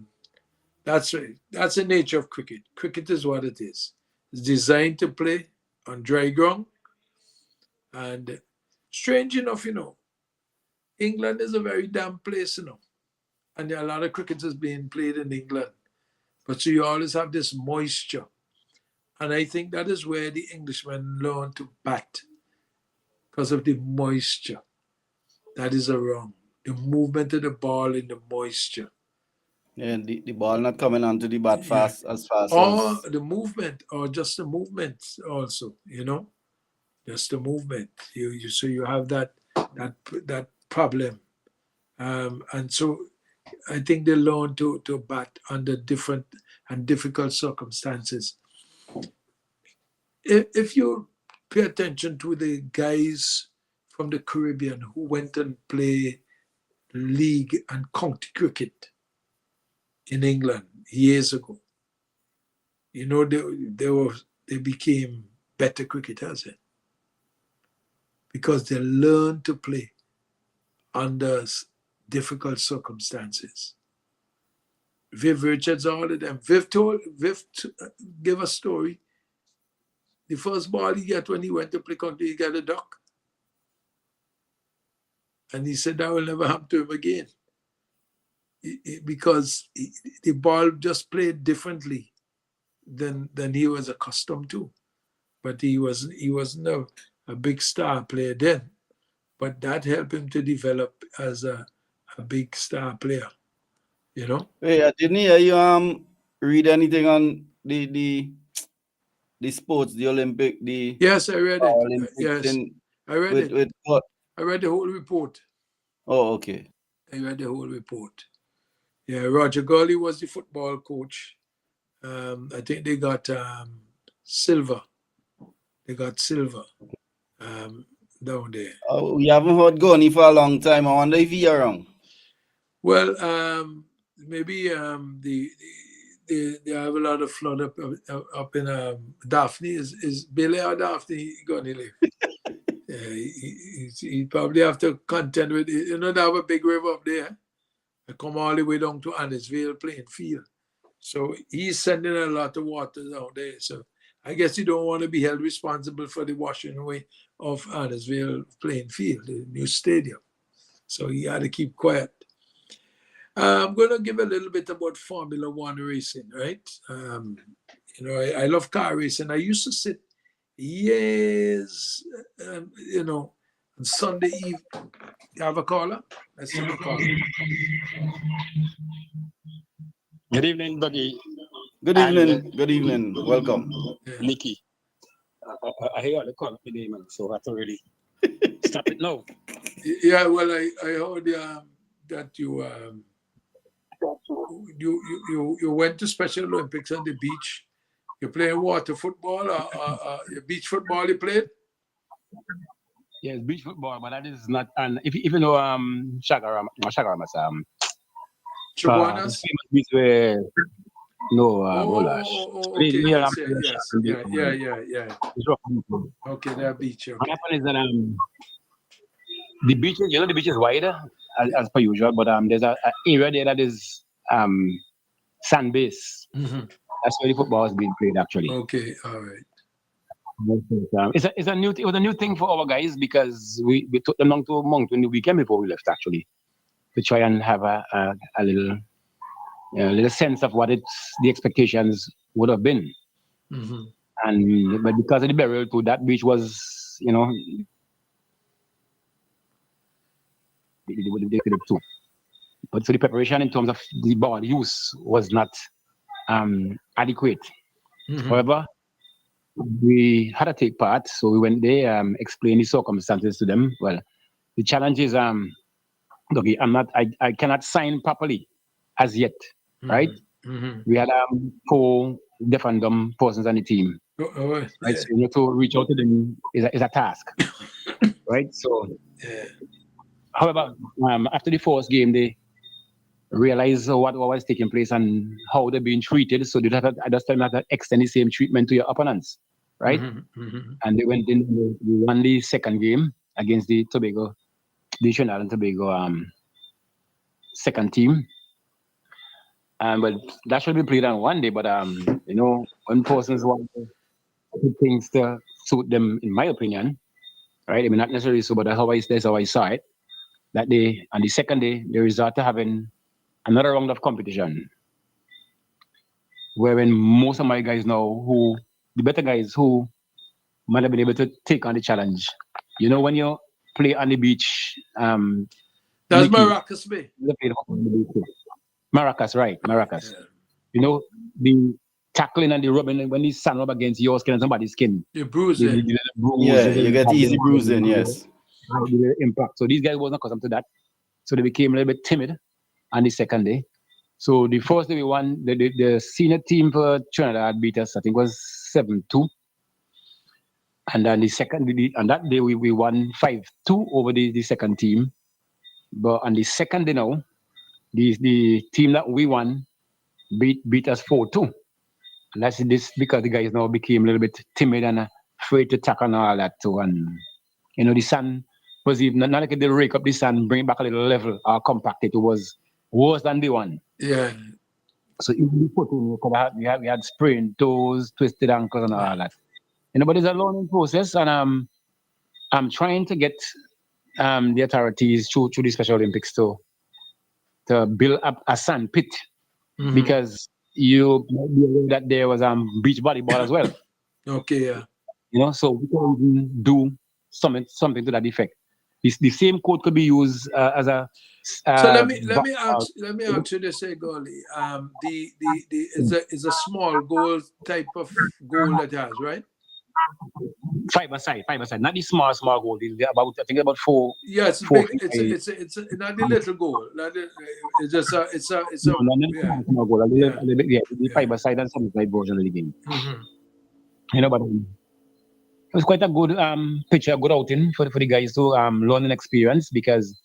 That's the nature of cricket. Cricket is what it is. It's designed to play on dry ground. And strange enough, England is a very damp place, and there are a lot of cricket is being played in England. But so you always have this moisture. And I think that is where the Englishmen learn to bat, because of the moisture. That is wrong. The movement of the ball in the moisture. And the ball not coming onto the bat fast as or the movement, or just the movement also, just the movement. So you have that problem, and so I think they learn to bat under different and difficult circumstances. If you pay attention to the guys from the Caribbean who went and play league and county cricket in England years ago, they became better cricketers, because they learned to play under difficult circumstances. Viv Richards, all of them. Viv gave a story. The first ball he got when he went to play country, he got a duck. And he said that will never happen to him again. Because the ball just played differently than he was accustomed to. But he wasn't a big star player then. But that helped him to develop as a big star player. Hey, didn't hear you read anything on the sports, the Olympic, the Yes, I read it. Olympics Yes, I read it. With what? I read the whole report. Oh, okay. I read the whole report. Yeah, Roger Gurley was the football coach. I think they got silver. They got silver down there. We haven't heard Gurney for a long time. I wonder if he's around. Well, maybe they have a lot of flood up in Daphne. Is Billy or Daphne gonna live? He probably have to contend with it. They have a big river up there. They come all the way down to Annisville playing field. So he's sending a lot of water down there. So I guess you don't want to be held responsible for the washing away of Huddersfield playing field, the new stadium. So he had to keep quiet. I'm going to give a little bit about Formula One racing, right? I love car racing. I used to sit years, on Sunday evening. You have a caller? Let's take a caller. Good evening, Dougie. Good evening. Good evening. Welcome. Nikki. I hear all the call up today, man, so I have to really stop it now. Yeah, well, I heard that you went to Special Olympics on the beach. You play water football or beach football you played? Yes, beach football, but that is not. And if you know Shagaramas, Chaguanas? famous beach where Okay, yes. Yeah. Okay, that beach. Okay. What happened is that the beach, the beach is wider as per usual, but there's a area there that is sand base. Mm-hmm. That's where the football is being played actually. Okay, all right. It was a new thing for our guys because we took them along to Moncton the weekend before we left actually to try and have a little sense of what the expectations would have been. Mm-hmm. But because of the burial too, that beach was too. But so the preparation in terms of the ball use was not adequate. Mm-hmm. However, we had to take part, so we went there, explained the circumstances to them. Well, the challenge is, Dougie, I cannot sign properly as yet, mm-hmm. right? Mm-hmm. We had 4 deaf and dumb persons on the team. Right? Yeah. So to reach out to them is a task, right? So, however, after the first game, they realized what was taking place and how they're being treated. So they have to extend the same treatment to your opponents, right? Mm-hmm, mm-hmm. And they went in, they won the second game against the Trinidad and Tobago second team. But that should be played on one day. But when persons want things to suit them, in my opinion, right? I mean, not necessarily so, but that's how I saw it. That day, on the second day, they resort to having another round of competition, wherein most of my guys now, the better guys who might have been able to take on the challenge. When you play on the beach, that's Maracas Bay. Maracas, right? Maracas. Yeah. The tackling and the rubbing when the sun rub against your skin and somebody's skin. You bruise it. You get easy bruising. Yes. Impact. So these guys wasn't accustomed to that, so they became a little bit timid on the second day. So the first day we won, the senior team for Trinidad beat us, I think it was 7-2. And then on that day we won 5-2 over the second team. But on the second day now, the team that we won beat us 4-2. And that's this because the guys now became a little bit timid and afraid to tackle and all that too. And the sun was even not like they rake up the sun, bring it back a little level or compact. It was worse than the one. Yeah. So even we had sprained toes, twisted ankles, and all that. But it's a learning process, and I'm trying to get the authorities through the Special Olympics to build up a sand pit, mm-hmm. because you might be aware that there was beach volleyball as well. Okay, yeah. So we can do something to that effect. The same code could be used as a. So let me ask you this, Goli. Is a small goal type of goal that has, right? 5-a-side, not the small goal. I think about 4. Yes, yeah, it's not the little goal. It's just a small goal. The 5-a-side and 7-a-side version of the game. Mm-hmm. But it was quite a good picture, good outing for the guys to learn and experience, because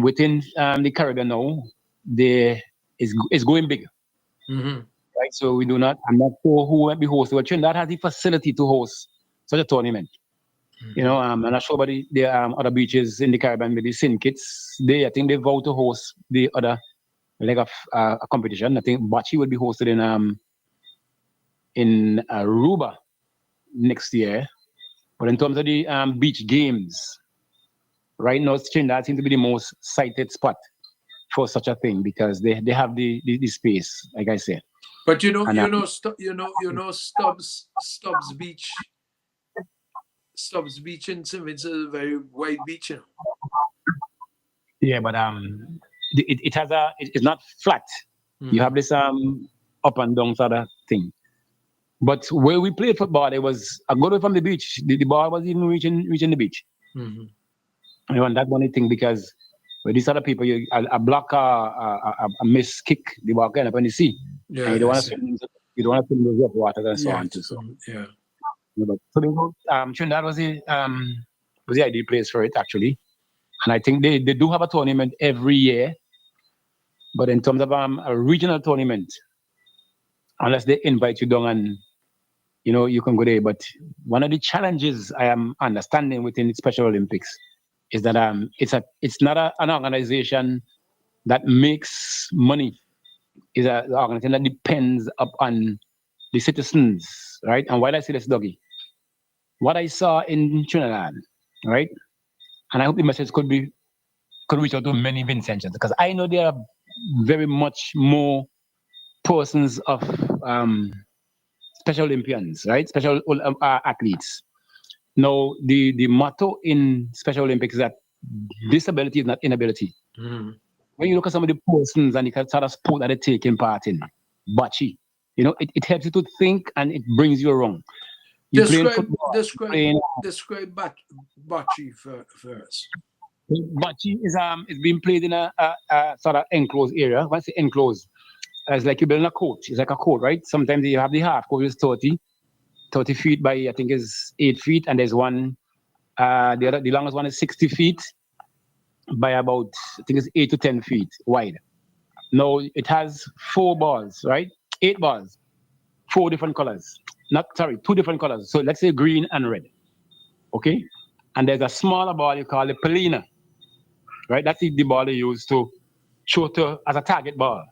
within the Caribbean now, it's going big. Mm-hmm. Right, so I'm not sure who will be hosting, but Trinidad has the facility to host such a tournament. Mm-hmm. I'm not sure about the other beaches in the Caribbean, maybe St. Kitts. I think they vowed to host the other leg of a competition. I think Bachi will be hosted in Aruba next year. But in terms of the beach games, right now Trinidad seems to be the most cited spot for such a thing because they have the space, like I said. But And, Stubbs Beach. Stubbs Beach in St. Vincent is a very wide beach. Yeah, but it has it's not flat. You have this up and down sort of thing. But where we played football, it was a good way from the beach. The ball was even reaching the beach. And that's one thing because with these other people, a block a miss kick, the ball can up in the sea. Yeah, and you don't want to swim in the rough water and so on too. So yeah. So Trinidad was the ideal place for it actually. And I think they do have a tournament every year. But in terms of a regional tournament, unless they invite you down and you can go there. But one of the challenges I am understanding within the Special Olympics is that it's not an organization that makes money. It's an organization that depends upon the citizens, right? And while I say this, Dougie, what I saw in Trinidad, right? And I hope the message could reach out to many Vincentians because I know there are very much more persons of Special Olympians, right? Special athletes. Now, the motto in Special Olympics is that disability is not inability. When you look at some of the persons and the sort of sport that they're taking part in, bocce, it helps you to think and it brings you around. Describe bocce for us. Bocce is being played in a sort of enclosed area. When I say enclosed, it's like you're building a court. It's like a court, right? Sometimes you have the half court is 30 feet by I think is 8 feet, and there's one the longest one is 60 feet by about I think it's 8 to 10 feet wide. Now it has 4 balls, right? 8 balls, 4 different colors. 2 different colors. So let's say green and red. Okay? And there's a smaller ball you call it Pelina. Right? That's the ball they use to shoot as a target ball.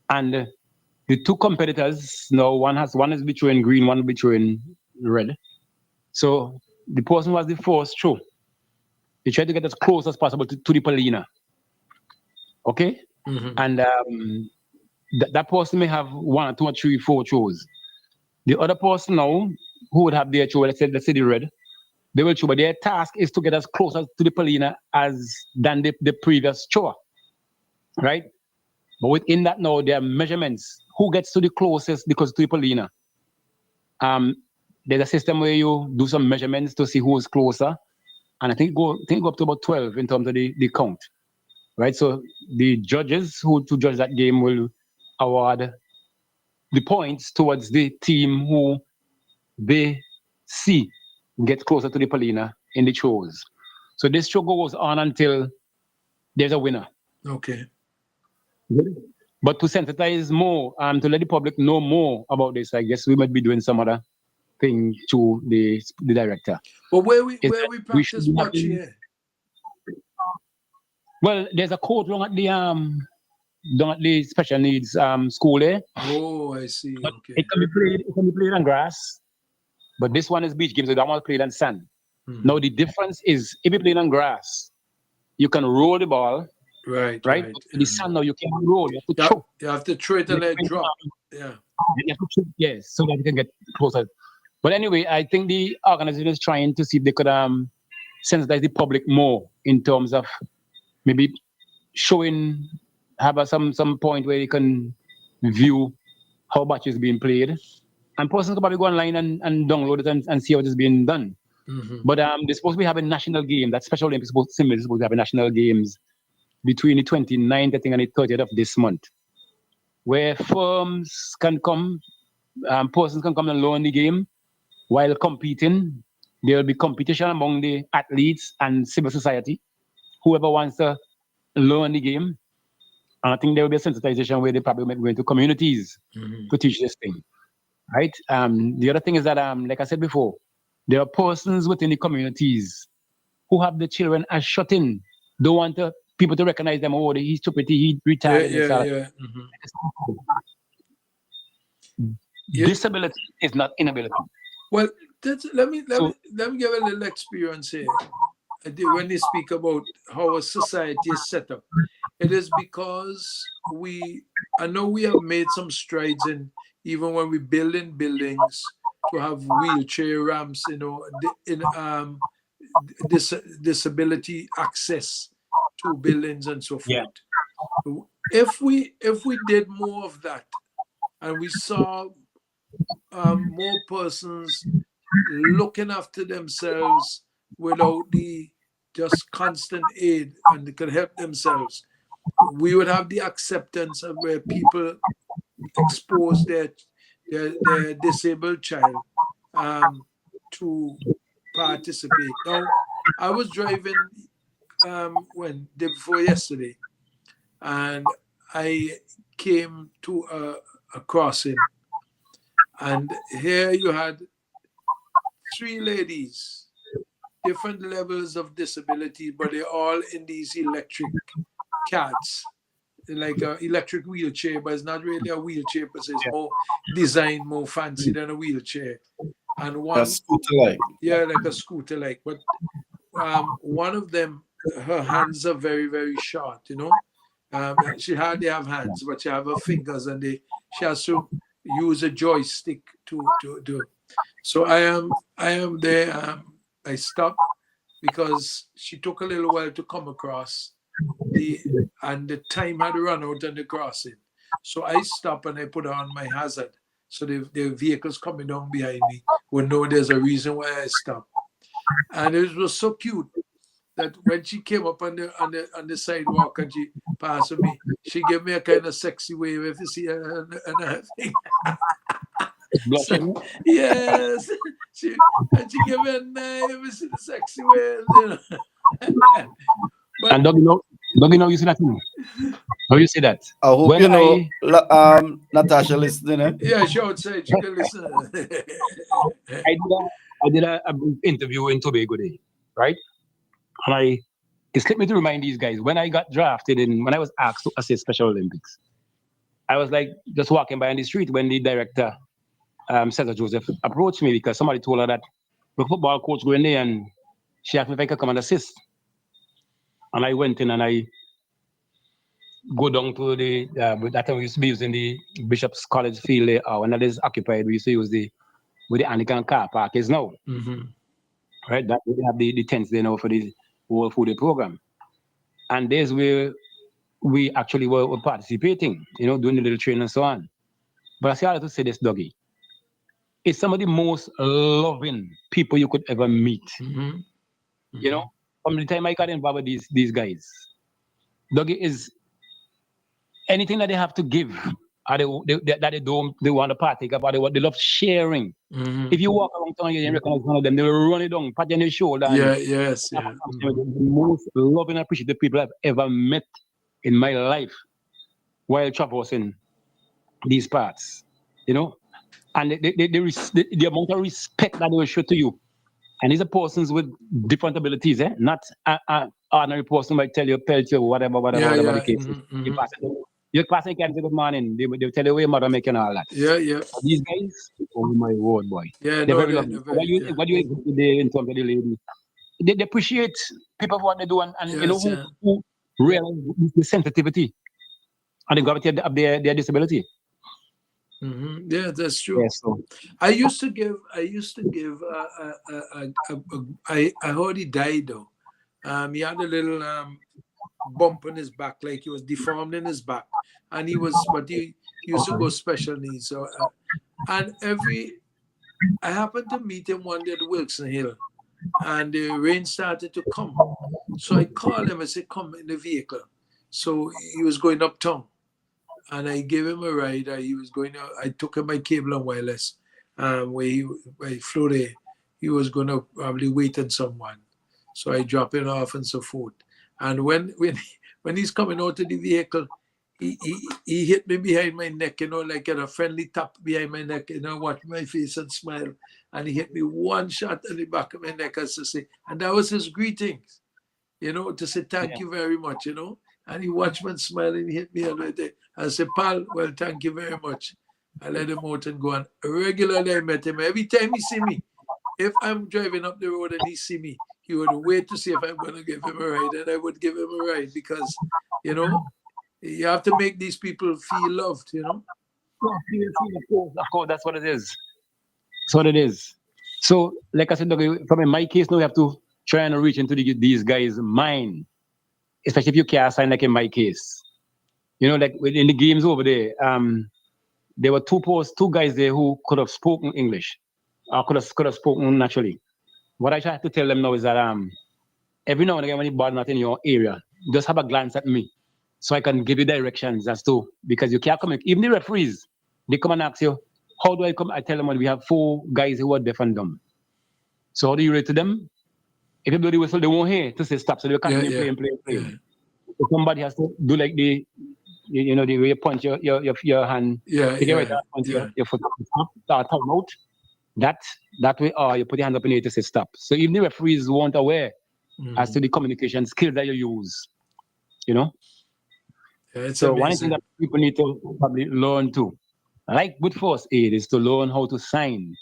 And the 2 competitors, now one is between green, one between red. So the person who has the first throw, they try to get as close as possible to the Pelina. Okay? And that person may have 1, 2, or 3, 4 throws. The other person now, who would have their throw, let's say the red, they will throw, but their task is to get as close to the Pelina than the previous thrower. Right? But within that now, there are measurements. Who gets to the closest because to the Pelina? There's a system where you do some measurements to see who is closer. And I think go up to about 12 in terms of the count. Right? So the judges who to judge that game will award the points towards the team who they see get closer to the Pelina in the throws. So this show goes on until there's a winner. Okay. But to sensitize more, to let the public know more about this, I guess we might be doing some other thing to the director. But where we practice bocce here? Well, there's a court down at the special needs school there. Oh, I see. But okay. It can be played on grass. But this one is beach game, so that one is played on sand. Now the difference is if you play on grass, you can roll the ball. Right. The sand now you can't roll. You have to throw it and let it drop. Yeah. Yes, so that you can get closer. But anyway, I think the organization is trying to see if they could sensitize the public more in terms of maybe have some point where you can view how much is being played. And persons can probably go online and download it and see how it is being done. But they're supposed to be having national game. That Special Olympics is supposed to have national games between the 29th, I think, and the 30th of this month, where firms can come, persons can come and learn the game while competing. There will be competition among the athletes and civil society, whoever wants to learn the game. And I think there will be a sensitization where they probably might go into communities to teach this thing. Right. The other thing is that, like I said before, there are persons within the communities who have the children as shut in. Don't want people to recognize them. Oh, he's stupid. He retired. Disability is not inability. Well, let me give a little experience here. When they speak about how a society is set up, it is because I know we have made some strides in, even when we build in buildings to have wheelchair ramps, disability access to buildings and so forth. Yeah. If we did more of that, and we saw more persons looking after themselves without the just constant aid, and they could help themselves, we would have the acceptance of where people expose their disabled child to participate. Now, I was driving day before yesterday, and I came to a crossing, and here you had 3 ladies, different levels of disability, but they're all in these electric carts, like an electric wheelchair, but it's not really a wheelchair, but it's more designed, more fancy than a wheelchair. And one, a scooter-like. Yeah, like a scooter-like. But one of them, her hands are very, very short, she hardly have hands, but she have her fingers, and she has to use a joystick to do. So I am there. I stopped because she took a little while to come across, and the time had run out on the crossing. So I stopped and I put on my hazard, so the vehicles coming down behind me will know there's a reason why I stopped. And it was so cute that when she came up on the sidewalk and she passed me, she gave me a kind of sexy wave, if you see her, and her thing. So, yes, she gave me a nice, you see the sexy wave, But, and Doug, you see that thing? How you say that? I hope Natasha listening. Eh? Yeah, she outside. She can listen. I did an interview in Tobago Day, right? And it slipped me to remind these guys, when I got drafted when I was asked to assist Special Olympics, I was like just walking by on the street when the director, Cesar Joseph, approached me because somebody told her that the football coach going there, and she asked me if I could come and assist. And I went in and I go down to that time we used to be using the Bishop's College field there, when that is occupied, we used to use where the Anglican car park is now. Mm-hmm. Right, that they have the tents there now for the World Food Day program. And there's where we actually were participating, doing the little training and so on. But I say I have to say this, Dougie. It's some of the most loving people you could ever meet. Mm-hmm. Mm-hmm. From the time I got involved with these guys, Dougie, is anything that they have to give, or they want to partake about, they love sharing. Mm-hmm. If you walk around town, you recognize one of them, they will run it down, pat you on your shoulder. Yeah. Mm-hmm. The most loving and appreciative people I've ever met in my life while traversing these parts, and the amount of respect that they will show to you. And these are persons with different abilities, not an ordinary person might tell you, pelt you, whatever the case is. Mm-hmm. You pass and can't say good morning. They tell you where your mother making all that. Yeah. These guys, oh my word, boy. Yeah, they're very lovely. What you today in terms of the lady? They appreciate people for what they do, and who realize the sensitivity and the gravity of their disability. Mm-hmm. Yeah, that's true. Yeah, so. I used to give. I heard he died though. He had a little bump on his back, like he was deformed in his back, and he used to go special needs. So, and I happened to meet him one day at Wilson Hill, and the rain started to come. So I called him. I said, "Come in the vehicle." So he was going uptown. And I gave him a ride. I took him my cable and wireless, where he flew there. He was going to probably wait on someone. So I dropped him off and so forth. And when he's coming out of the vehicle, he hit me behind my neck, like a friendly tap behind my neck, watch my face and smile. And he hit me one shot on the back of my neck, as to say, and that was his greetings, to say thank you very much, And he watched me smile and he hit me on right there. I said, "Pal, well, thank you very much." I let him out and go on. Regularly, I met him. Every time he see me, if I'm driving up the road and he see me, he would wait to see if I'm going to give him a ride, and I would give him a ride because, you know, you have to make these people feel loved, you know. Of course, that's what it is. That's what it is. So, like I said, from in my case, now we have to try and reach into these guys' mind, especially if you can't sign, like in my case. You know, like in the games over there were two guys there who could have spoken English, or could have spoken naturally. What I try to tell them now is that every now and again when the ball not in your area, just have a glance at me, so I can give you directions as to, because you can't come in. Even the referees, they come and ask you, how do I come? I tell them, well, we have 4 guys who are deaf and dumb. So how do you rate to them? If you blow the whistle, they won't hear to say stop, so they can't play. Yeah. So somebody has to do like the way you punch your hand. Yeah. Your foot start out. That way, you put your hand up in the air to say stop. So even the referees weren't aware as to the communication skills that you use. You know. Yeah, it's so amazing. One thing that people need to probably learn too, like with first aid, is to learn how to sign.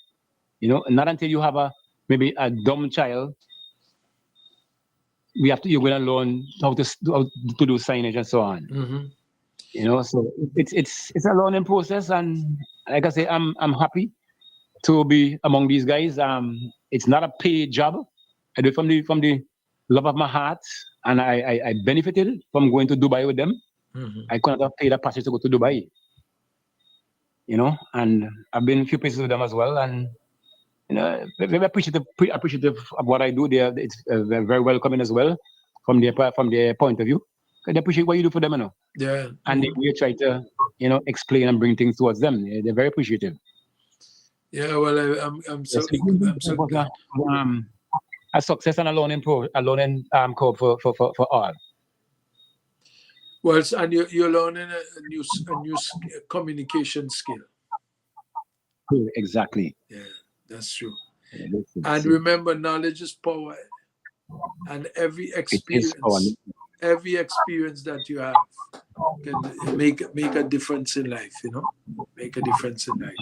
You know, not until you have maybe a dumb child. You're going to learn how to do signage and so on. Mm-hmm. You know, so it's a learning process, and like I say, I'm happy to be among these guys. It's not a paid job. I do it from the love of my heart, and I benefited from going to Dubai with them. Mm-hmm. I couldn't have paid a passage to go to Dubai. You know, and I've been a few places with them as well, and you know, very appreciative of what I do. It's very, very welcoming as well from their point of view. They appreciate what you do for them, you know. Yeah. And we try to, you know, explain and bring things towards them. They're very appreciative. Yeah, well, I'm so glad. A success and a learning curve for all. Well, and you're learning a new communication skill. Exactly. Yeah, that's true. And remember, knowledge is power, and every experience that you have can make a difference in life. You know, make a difference in life.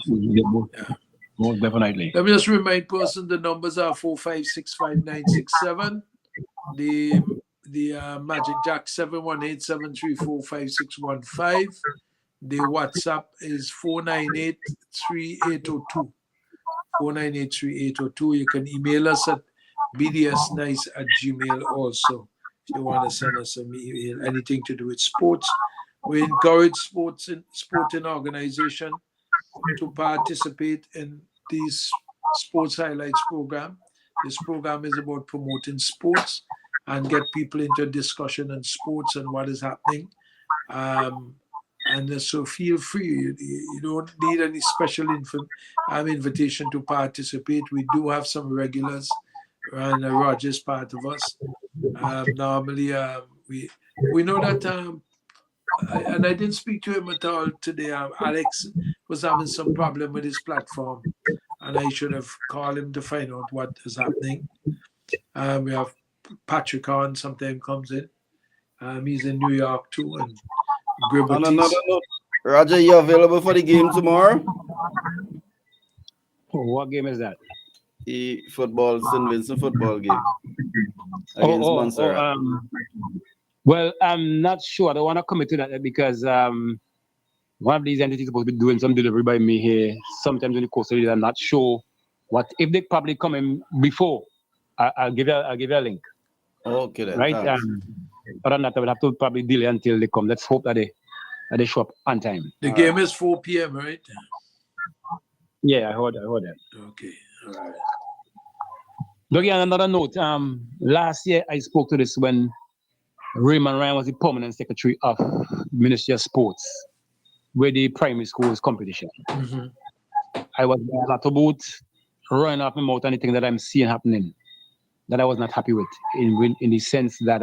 Yeah. Most definitely. Let me just remind person the numbers are 4565967. The Magic Jack 718-734-5615. The WhatsApp is 498-3802. 498-3802. You can email us at bdsnice@gmail also. If you want to send us an email, anything to do with sports. We encourage sporting organization to participate in this Sports Highlights program. This program is about promoting sports and get people into discussion on sports and what is happening. And so feel free. You don't need any special invitation to participate. We do have some regulars, and Roger's part of us. Normally, we know that, and I didn't speak to him at all today. Alex was having some problem with his platform, and I should have called him to find out what is happening. We have Patrick on, sometimes comes in. He's in New York too, and On another note, Roger, you available for the game tomorrow? What game is that? The St. Vincent football game against Montserrat. Well, I'm not sure. I don't want to commit to that because one of these entities is supposed to be doing some delivery by me here. Sometimes in the course of the day, I'm not sure what if they probably come in before. I'll give you a link. Okay, then. Right. Other than that, I will have to probably delay until they come. Let's hope that they show up on time. The game is 4 p.m., right? Yeah, I heard that. Okay. All right. Look, on another note, last year I spoke to this when Raymond Ryan was the permanent secretary of Ministry of Sports, where the primary schools competition. Mm-hmm. I was there a lot about running off my mouth anything that I'm seeing happening that I was not happy with, in the sense that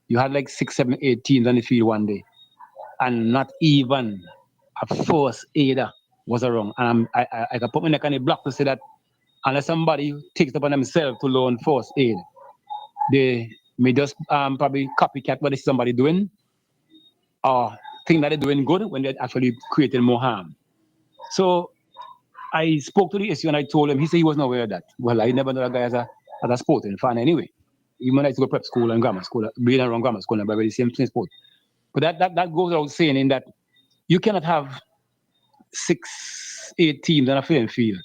you had like 6, 7, 8 teams on the field one day, and not even a first aider was around. And I can put my neck on the block to say that unless somebody takes it upon themselves to learn first aid, they may just probably copycat what is somebody doing, or think that they're doing good when they're actually creating more harm. So I spoke to the issue and I told him, he said he wasn't aware of that. Well, I never know that guy as a sporting fan anyway. Even when I used to go prep school and grammar school, being around grammar school and the same sport. But that goes without saying in that you cannot have 6-8 teams on a playing field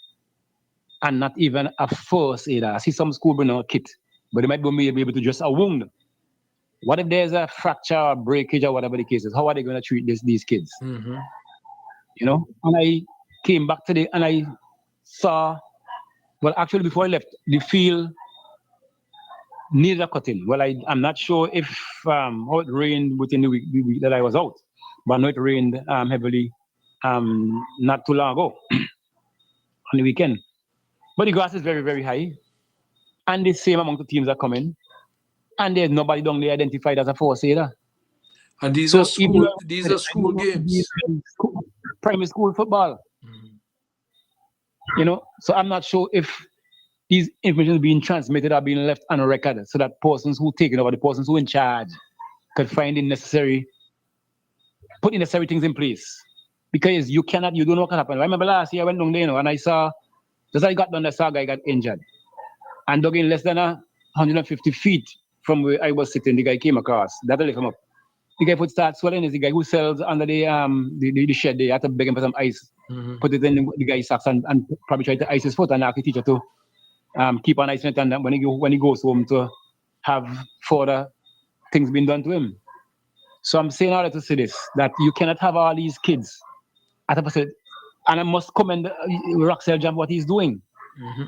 and not even a first aider. I see some school bring out a kit, but they might be able to just a wound. What if there's a fracture or breakage or whatever the case is? How are they going to treat these kids? Mm-hmm. You know? And I came back today and I saw, well, actually before I left, the field needed a cutting. Well, I'm not sure if how it rained within the week that I was out, but I know it rained heavily not too long ago on the weekend. But the grass is very, very high, and the same amount of teams are coming, and there's nobody down there identified as a force aider. And these are school games, primary school football. Mm-hmm. You know, so I'm not sure if these information being transmitted are being left on record so that persons who taking over, the persons who in charge, could find put the necessary things in place. Because you don't know what can happen. I remember last year I went down there, and I saw, just as I got down there, I saw a guy got injured. And dug in less than 150 feet from where I was sitting, the guy came across. That'll lift him up. The guy foot started swelling. Is the guy who sells under the shed there. You have to beg him for some ice. Mm-hmm. Put it in the guy's socks and probably try to ice his foot and ask the teacher to keep on icing it, and when he goes home to have further things being done to him. So I'm saying all that to say this, that you cannot have all these kids at a facility, and I must commend Roxel Jam what he's doing. Mm-hmm.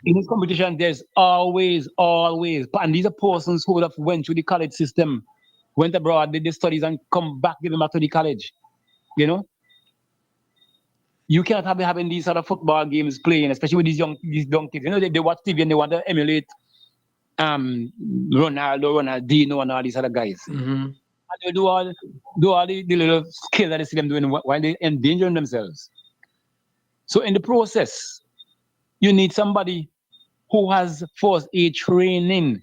In his competition, there's always, and these are persons who would have went through the college system, went abroad, did the studies, and come back, give them back to the college. You know? You cannot have having these sort of football games playing, especially with these young kids. You know, they watch TV and they want to emulate Ronaldo, Ronaldinho, and all these other guys. Mm-hmm. And they do all the little skills that they see them doing while they endangering themselves. So in the process, you need somebody who has first aid training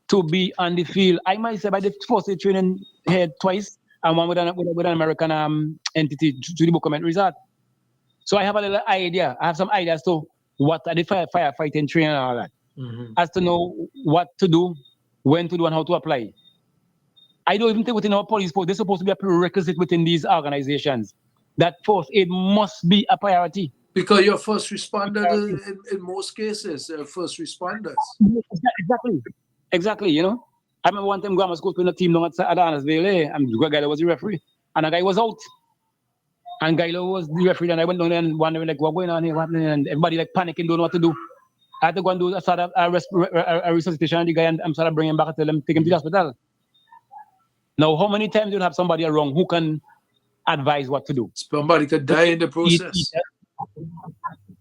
to be on the field. I myself, I did first aid training here twice, and one with an American entity to the Buckham Resort. So I have a little idea. I have some ideas to what I did firefighting training and all that. Mm-hmm. As to know what to do, when to do, and how to apply. I don't even think within our police force, there's supposed to be a prerequisite within these organizations that first aid must be a priority. Because you're first responder in most cases, first responders. Exactly, you know. I remember one time grammar school playing a team down at Annesville, and the guy was the referee, and a guy was out. And Gailo was the referee, and I went down there and wondering, like, what's going on here? What's happening? And everybody, like, panicking, don't know what to do. I had to go and do a resuscitation on the guy, and I'm sort of bringing him back and tell him, take him to the hospital. Now, how many times do you have somebody around who can advise what to do? Somebody could die in the process.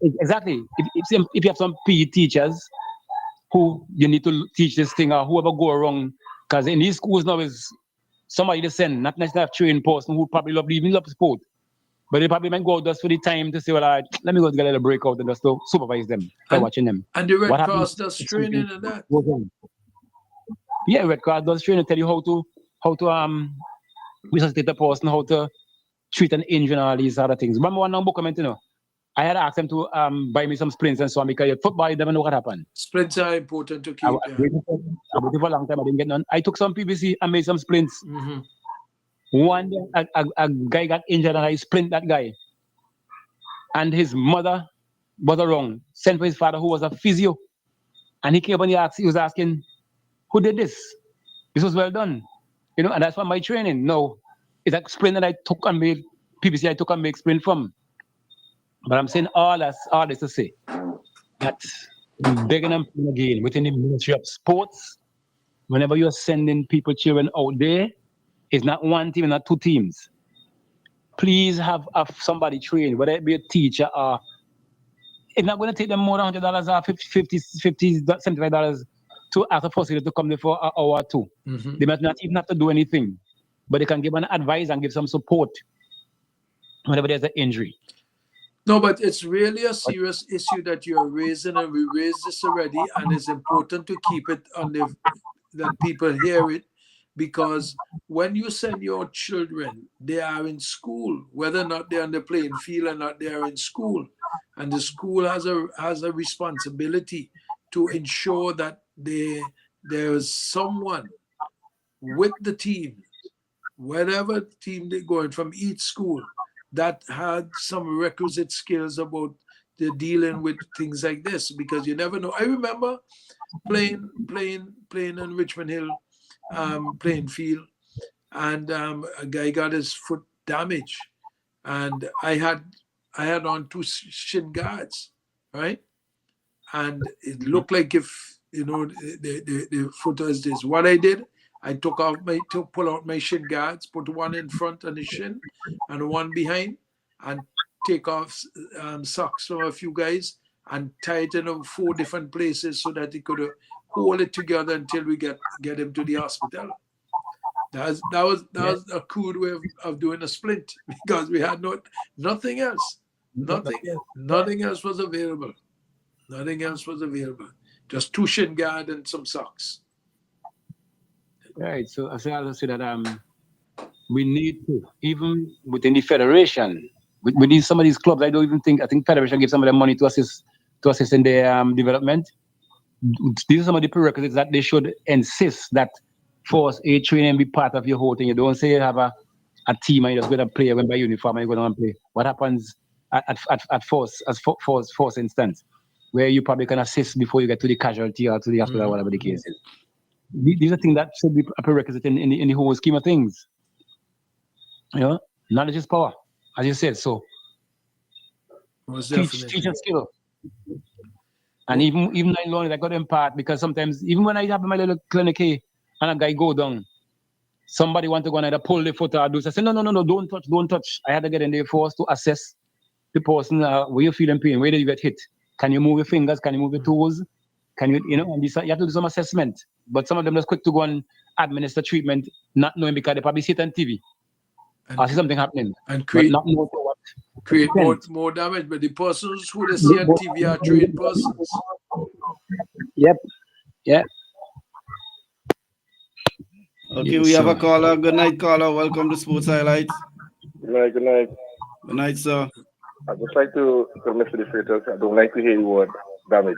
Exactly. If you have some PE teachers who you need to teach this thing, or whoever go wrong, because in these schools now is somebody to send, not necessarily a trained person who probably love sport. But they probably might go out just for the time to say, well, let me go get a little breakout and just to supervise them by watching them. And the Red Cross does training and that. Yeah, Red Cross does training, tell you how to resuscitate a person, how to treat an injury and all these other things. Remember one book comment, you know, I had asked them to buy me some splints and so on because football, you never know what happened. Splints are important to keep. I waited for a long time, I didn't get none. I took some PVC and made some splints. Mm-hmm. One day, a guy got injured and I splint that guy. And his mother was around, sent for his father who was a physio. And he came up and he was asking, who did this? This was well done. You know, and that's why my training. No, it's a splint that I took and made, PVC I took and made splint from. But I'm saying all this to say that begging and playing again within the Ministry of Sports, whenever you're sending children out there, it's not one team, not two teams. Please have somebody trained, whether it be a teacher or it's not going to take them more than $100 or $50, $75 to ask a facility to come there for an hour or two. Mm-hmm. They might not even have to do anything, but they can give an advice and give some support whenever there's an injury. No, but it's really a serious issue that you're raising, and we raised this already, and it's important to keep it on that people hear it, because when you send your children, they are in school, whether or not they're on the playing field or not, they are in school. And the school has a responsibility to ensure that there is someone with the team, whatever team they're going from each school, that had some requisite skills about the dealing with things like this, because you never know. I remember playing in Richmond Hill, playing field, and a guy got his foot damaged, and I had on 2 shin guards, right? And it looked like if the foot was this. What I did, I pull out my shin guards, put one in front on the shin and one behind, and take off socks from a few guys and tie it in 4 different places so that he could hold it together until we get him to the hospital. That was a crude way of doing a splint, because we had nothing else. Nothing else was available. Nothing else was available. Just 2 shin guard and some socks. Right. So I say that we need to, even within the federation, we need some of these clubs. I think federation gives some of them money to assist in their development. These are some of the prerequisites that they should insist that force A training be part of your whole thing. You don't say you have a team and you just go to play when by uniform and you go down and play. What happens at force instance, where you probably can assist before you get to the casualty or to the hospital or whatever the case is. These are things that should be a prerequisite in the whole scheme of things. Knowledge is power, as you said. So teach a skill. And even I learned, I got to impart, because sometimes, even when I have my little clinic here and a guy go down, somebody want to go and either pull the foot or do. So I say, no, don't touch. I had to get in there first to assess the person, where you feeling pain, where did you get hit? Can you move your fingers? Can you move your toes? Can you, and you have to do some assessment. But some of them just quick to go and administer treatment, not knowing, because they probably see it on TV. I see something happening. And create more damage. But the persons who they see on TV are trained persons. Yep. Yeah. Okay, we have a caller. Good night, caller. Welcome to Sports Highlights. Good night. Good night, sir. I'd just like to tell Mr. Defrators, I don't like to hear the word damage.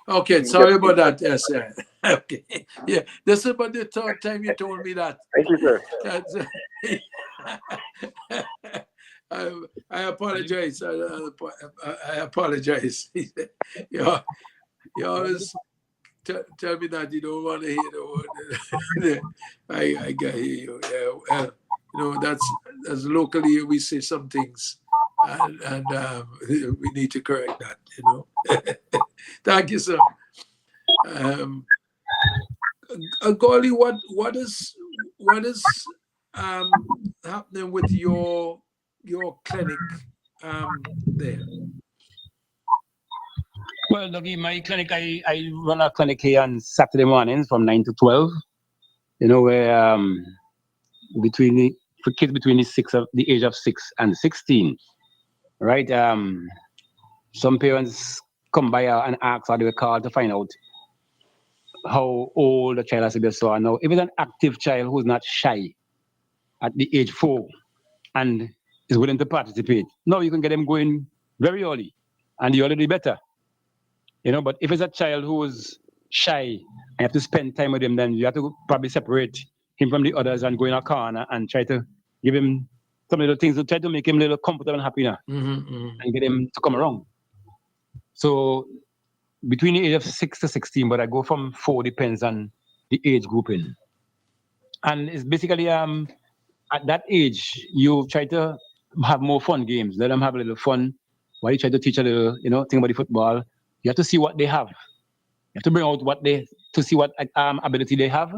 Okay, sorry about that. Yes, yeah. Okay. Yeah, this is about the 3rd time you told me that. Thank you, sir. I apologize. I apologize. You always tell me that you don't want to hear the word. I can hear you. Yeah, that's locally we say some things, and we need to correct that. Thank you, sir. Goli, what is happening with your clinic there? Well, Dougie, my clinic, I run a clinic here on Saturday mornings from 9 to 12. Where for kids between the age of 6 and 16, right? Some parents come by and ask, or they will call to find out how old the child has to be. So now, if it's an active child who's not shy at the age 4 and is willing to participate, now you can get them going very early, and the earlier the better. But if it's a child who is shy and you have to spend time with him, then you have to probably separate him from the others and go in a corner and try to give him some little things to try to make him a little comfortable and happy now, and get him to come around. So between the age of 6 to 16, but I go from 4, depends on the age grouping. And it's basically at that age, you try to have more fun games. Let them have a little fun while you try to teach a little, thing about the football. You have to see what they have. You have to bring out to see what ability they have,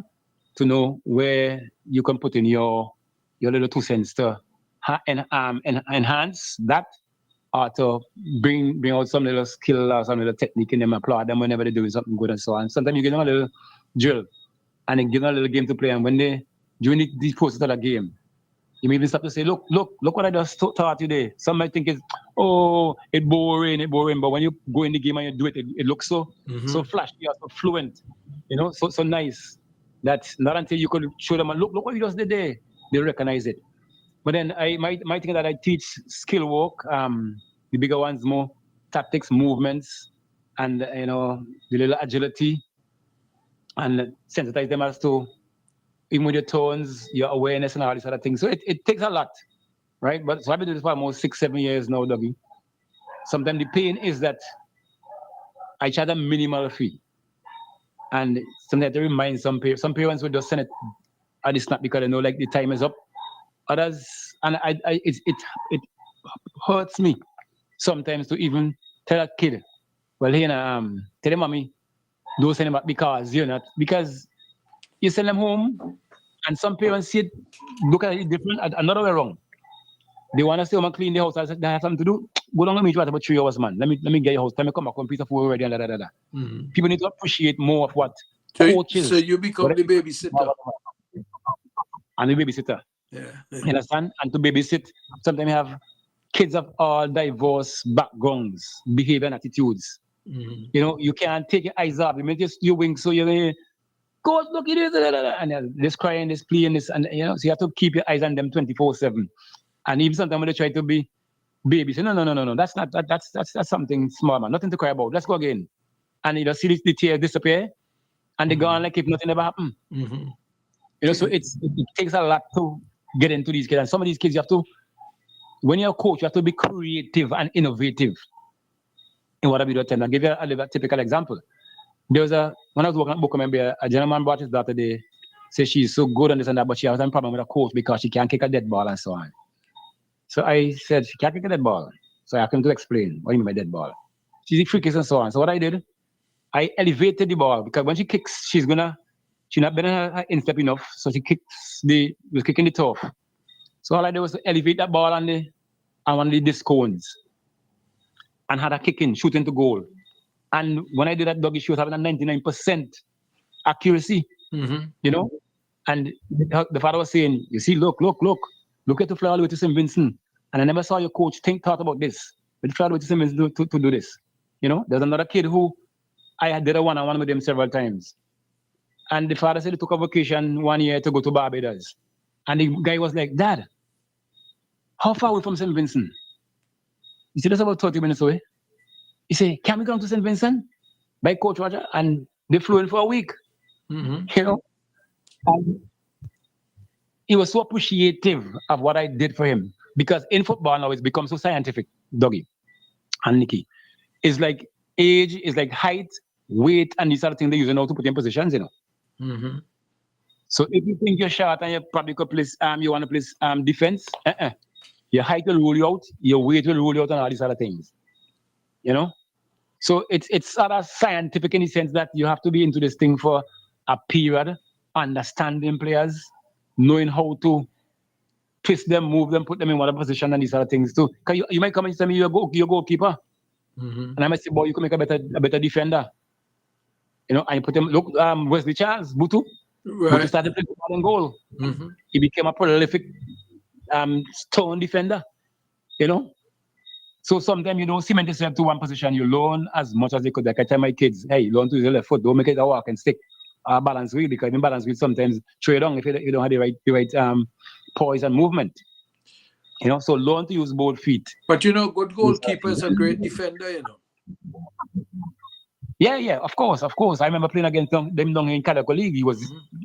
to know where you can put in your little 2 cents to enhance that, or to bring out some little skill or some little technique in them, applaud them whenever they do something good and so on. Sometimes you give them a little drill and then give them a little game to play, and when during the process of the game, you may even start to say, look what I just taught you there. Some might think it's boring, but when you go in the game and you do it, it looks so flashy, so fluent, so nice. that not until you could show them, look what you just did there, they recognize it. But then my thing that I teach skill work, the bigger ones more tactics, movements, and the little agility, and sensitize them as to even with your tones, your awareness, and all these other things. So it takes a lot, right? But so I've been doing this for almost 6-7 years now, Dougie. Sometimes the pain is that I charge a minimal fee, and sometimes to remind some parents would just send it at the snap because they know like the time is up. Others, and it hurts me sometimes to even tell a kid, well, tell your mommy, don't send them back because you're not, because you send them home, and some parents see it, look at it different, another way wrong. They want to stay home and clean the house. I said, they have something to do. Go down and meet you at about 3 hours, man. Let me get your house. Let me come back on piece of food already and da. People need to appreciate more of what coaches. So you become the babysitter. And the babysitter. Yeah. You understand? And to babysit, sometimes you have kids of all diverse backgrounds, behavior and attitudes. You can't take your eyes off. You just you wink, so you're coach, look at this, and this crying, this playing, this, and so you have to keep your eyes on them 24/7. And even sometimes when they try to be baby, say no, that's not that's something small, man, nothing to cry about. Let's go again. And you see the tears disappear, and they go on like if nothing ever happened. So it takes a lot to get into these kids, and some of these kids you have to, when you're a coach, you have to be creative and innovative in whatever you do. I'll give you a typical example. There was when I was working at Booker, a gentleman brought his daughter there, say she's so good and this and that, but she has a problem with a coach because she can't kick a dead ball and so on. So I said, she can't kick a dead ball. So I asked him to explain what do you mean by dead ball. She's a free kick and so on. So what I did, I elevated the ball because when she kicks, she's not been her instep enough. So she was kicking the turf. So all I did was to elevate that ball on one of the disc cones and had her kicking, shooting to goal. And when I did that, Dougie, she was having a 99% accuracy, And the father was saying, you see, look at the fly all the way to St. Vincent. And I never saw your coach thought about this. But the fly all the way to St. Vincent to do this. There's another kid who I did a one-on-one with him several times. And the father said he took a vacation 1 year to go to Barbados. And the guy was like, Dad, how far away from St. Vincent? He said, that's about 30 minutes away. He said, can we come to St. Vincent by Coach Roger? And they flew in for a week. And he was so appreciative of what I did for him. Because in football now, it's become so scientific, Dougie and Nikki. It's like age, it's like height, weight, and these are the things they use now to put in positions, So if you think you're short and you probably could play, you want to play defense, your height will rule you out, your weight will rule you out, and all these other things. So it's sort of scientific in the sense that you have to be into this thing for a period, understanding players, knowing how to twist them, move them, put them in whatever position, and these other things too. Because you might come and tell me you're a goalkeeper, and I might say, boy, you can make a better defender. And you put them. Look, Wesley Charles, Butu, Butu started playing football and goal. He became a prolific stone defender. So sometimes you don't cement yourself to one position. You learn as much as you could. Like I tell my kids, hey, learn to use your left foot. Don't make it a walk and stick. Balance wheel, because even balance wheel sometimes trade on if you don't have the right poise and movement. So learn to use both feet. But good goalkeeper is a great defender. Yeah, of course. I remember playing against them down in Calico League. He was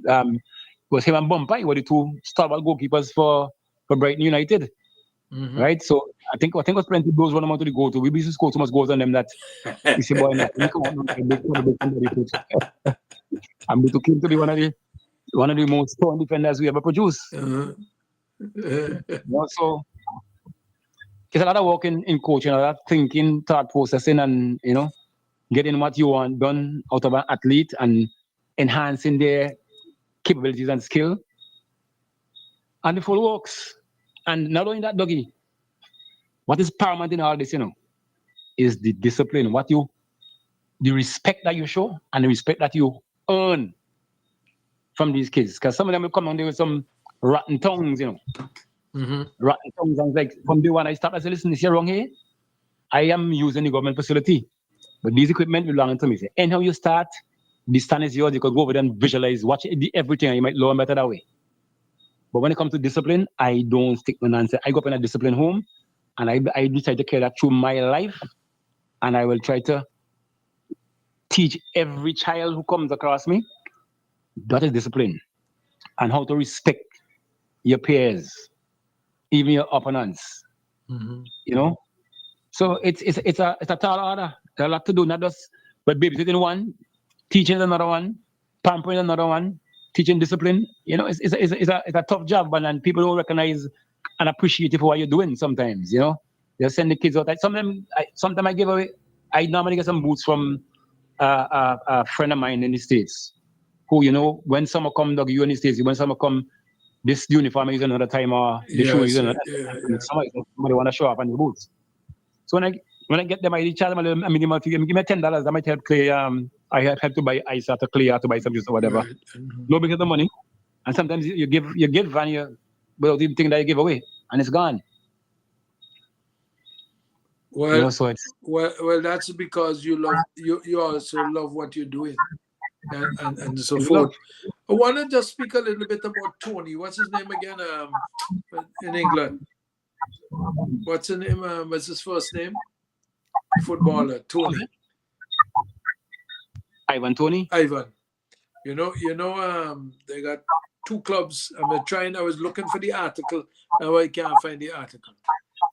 him and Bumpy were the two stalwart goalkeepers for Brighton United. Right? So I think it was plenty of goals run amount to the goal to. We used to score so much goals on them that you see, boy, I'm to came to be one of the most strong defenders we ever produced. So it's a lot of work in coaching, a lot of thinking, thought processing, and getting what you want done out of an athlete and enhancing their capabilities and skill. And the full works. And not only that, Dougie, what is paramount in all this, is the discipline, the respect that you show and the respect that you earn from these kids. Because some of them will come on there with some rotten tongues, Rotten tongues. And like from day one, I start, I say, listen, this is wrong here. I am using the government facility, but these equipment belong to me. Say, anyhow you start, the stand is yours. You could go over there and visualize, watch everything, and you might learn better that way. But when it comes to discipline, I don't stick with nonsense. I go up in a disciplined home, and I decide to carry that through my life, and I will try to teach every child who comes across me that is discipline and how to respect your peers, even your opponents. You know, so it's a tall order. There's a lot to do, not just but babysitting one, teaching another one, pampering another one, teaching discipline. You know, it's a tough job, and people don't recognize and appreciate it for what you're doing. Sometimes, you know, they send the kids out. Sometimes I give away. I normally get some boots from a friend of mine in the States, who, you know, when summer come, dog, you in the States, when summer come, this uniform is another time, or the shoe is another time. Somebody want to show up on the boots. So when I get them, I charge them a minimum fee. Give me $10. I might help Clay. I have to buy ice after Clay, to buy some juice or whatever. Right. No bigger the money, and sometimes you give and you without even thinking that you give away, and it's gone. Well, you know, so it's well, that's because you also love what you're doing, and so forth. I want to just speak a little bit about Tony. What's his name again? In England, what's his name? What's his first name? Footballer Tony. Ivan Tony. Ivan. You know. They got two clubs. I was looking for the article. Now I can't find the article.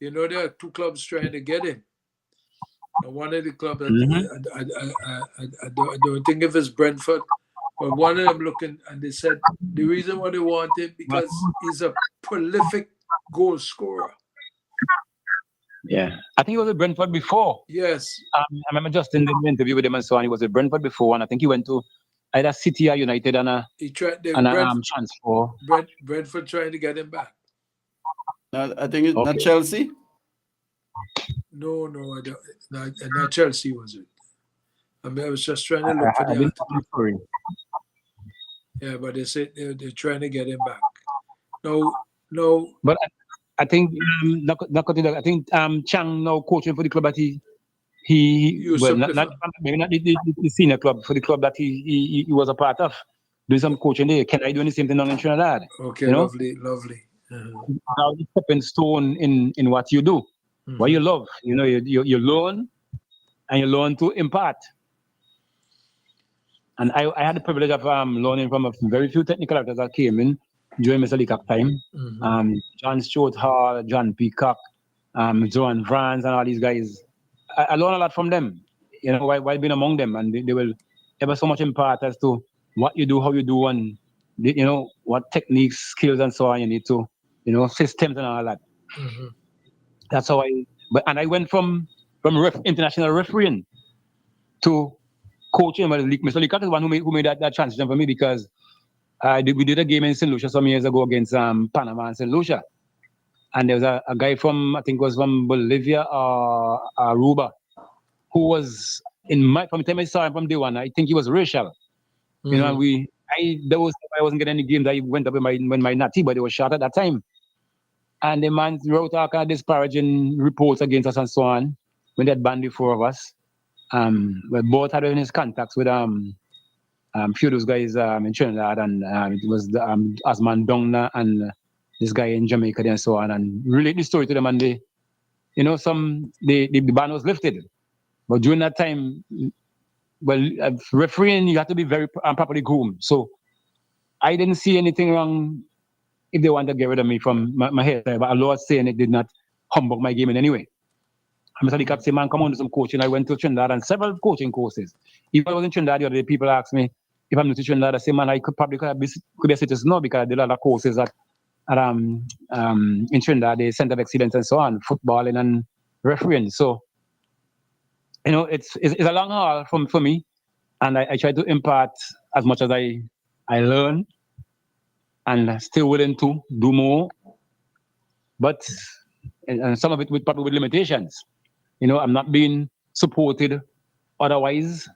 You know, there are two clubs trying to get in. And one of the clubs, I don't think if it's Brentford, but one of them looking, and they said the reason why they want him because he's a prolific goal scorer. Yeah, I think he was at Brentford before. Yes. I remember just in the interview with him and so on. He was at Brentford before, and I think he went to either City or United on a transfer. Brentford trying to get him back. I think it's not Chelsea. No, I don't. Not Chelsea, was it? I was just trying to look for the article. Yeah, but they said they're trying to get him back. No. But I think I think Chang now coaching for the club that he maybe not the senior club, for the club that he was a part of, doing some coaching there. Can I do the same thing in Trinidad? Okay, lovely. Now the stepping stone in what you do, what you love. You know, you learn, and you learn to impart. And I had the privilege of learning from a very few technical actors that came in during Mr. Leacock time. John Stewart Hall, John Peacock, Joan Vance, and all these guys. I learned a lot from them, you know, while being among them, and they will ever so much impart as to what you do, how you do, and you know what techniques, skills, and so on you need to, you know, systems and all that. That's how I went from international refereeing to coaching. But Mr. Leacock is the one who made that transition for me, because we did a game in St. Lucia some years ago against Panama and St. Lucia. And there was a guy from, I think it was from Bolivia or Aruba, who was from the time I saw him from day one, I think he was racial. You know, I wasn't getting any games. I went up with my natty, but they were short at that time. And the man wrote all kind of disparaging reports against us and so on when they had banned the four of us. But both had in his contacts with few of those guys in Trinidad, and it was Asman Dongna and this guy in Jamaica and so on, and relate the story to them, and the ban was lifted. But during that time, refereeing, you have to be very properly groomed. So I didn't see anything wrong if they wanted to get rid of me from my head, but a lot saying it did not humbug my game in any way. Mr. Leacock said, man, come on, do some coaching. I went to Trinidad and several coaching courses. Even I was in Trinidad the other day, people asked me if I'm new to Trinidad. I say, man, I could be a citizen now, because I did a lot of courses in Trinidad, the Center of Excellence and so on, footballing and refereeing. So, you know, it's a long haul for me, and I try to impart as much as I learn, and still willing to do more, but and some of it probably with limitations. You know, I'm not being supported otherwise.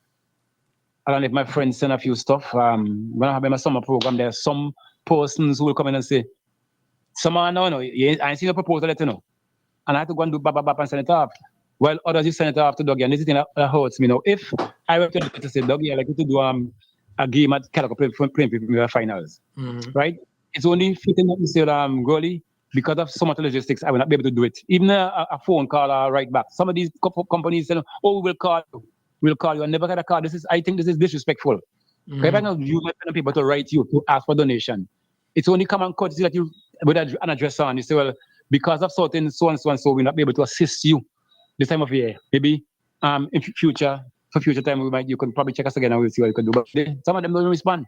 I don't know if my friends send a few stuff. When I have my summer program, there are some persons who will come in and say, "Someone, no, I ain't seen a proposal yet, you know." And I have to go and do bap and send it off. While others, you send it off to Dougie. And this is the thing that hurts me now. If I went to say, Dougie, I like you to do a game at Calico playing Premier finals, right? It's only fitting that you say, Goli, because of so much logistics, I will not be able to do it. Even a phone call right back. Some of these companies say, oh, we'll call you. I never got a call. I think this is disrespectful. If I don't use my pen and paper to write you to ask for donation, it's only common courtesy that you with an address on. You say, well, because of certain so and so, we'll not be able to assist you this time of year. Maybe in future time, you can probably check us again and we'll see what you can do. But some of them don't respond.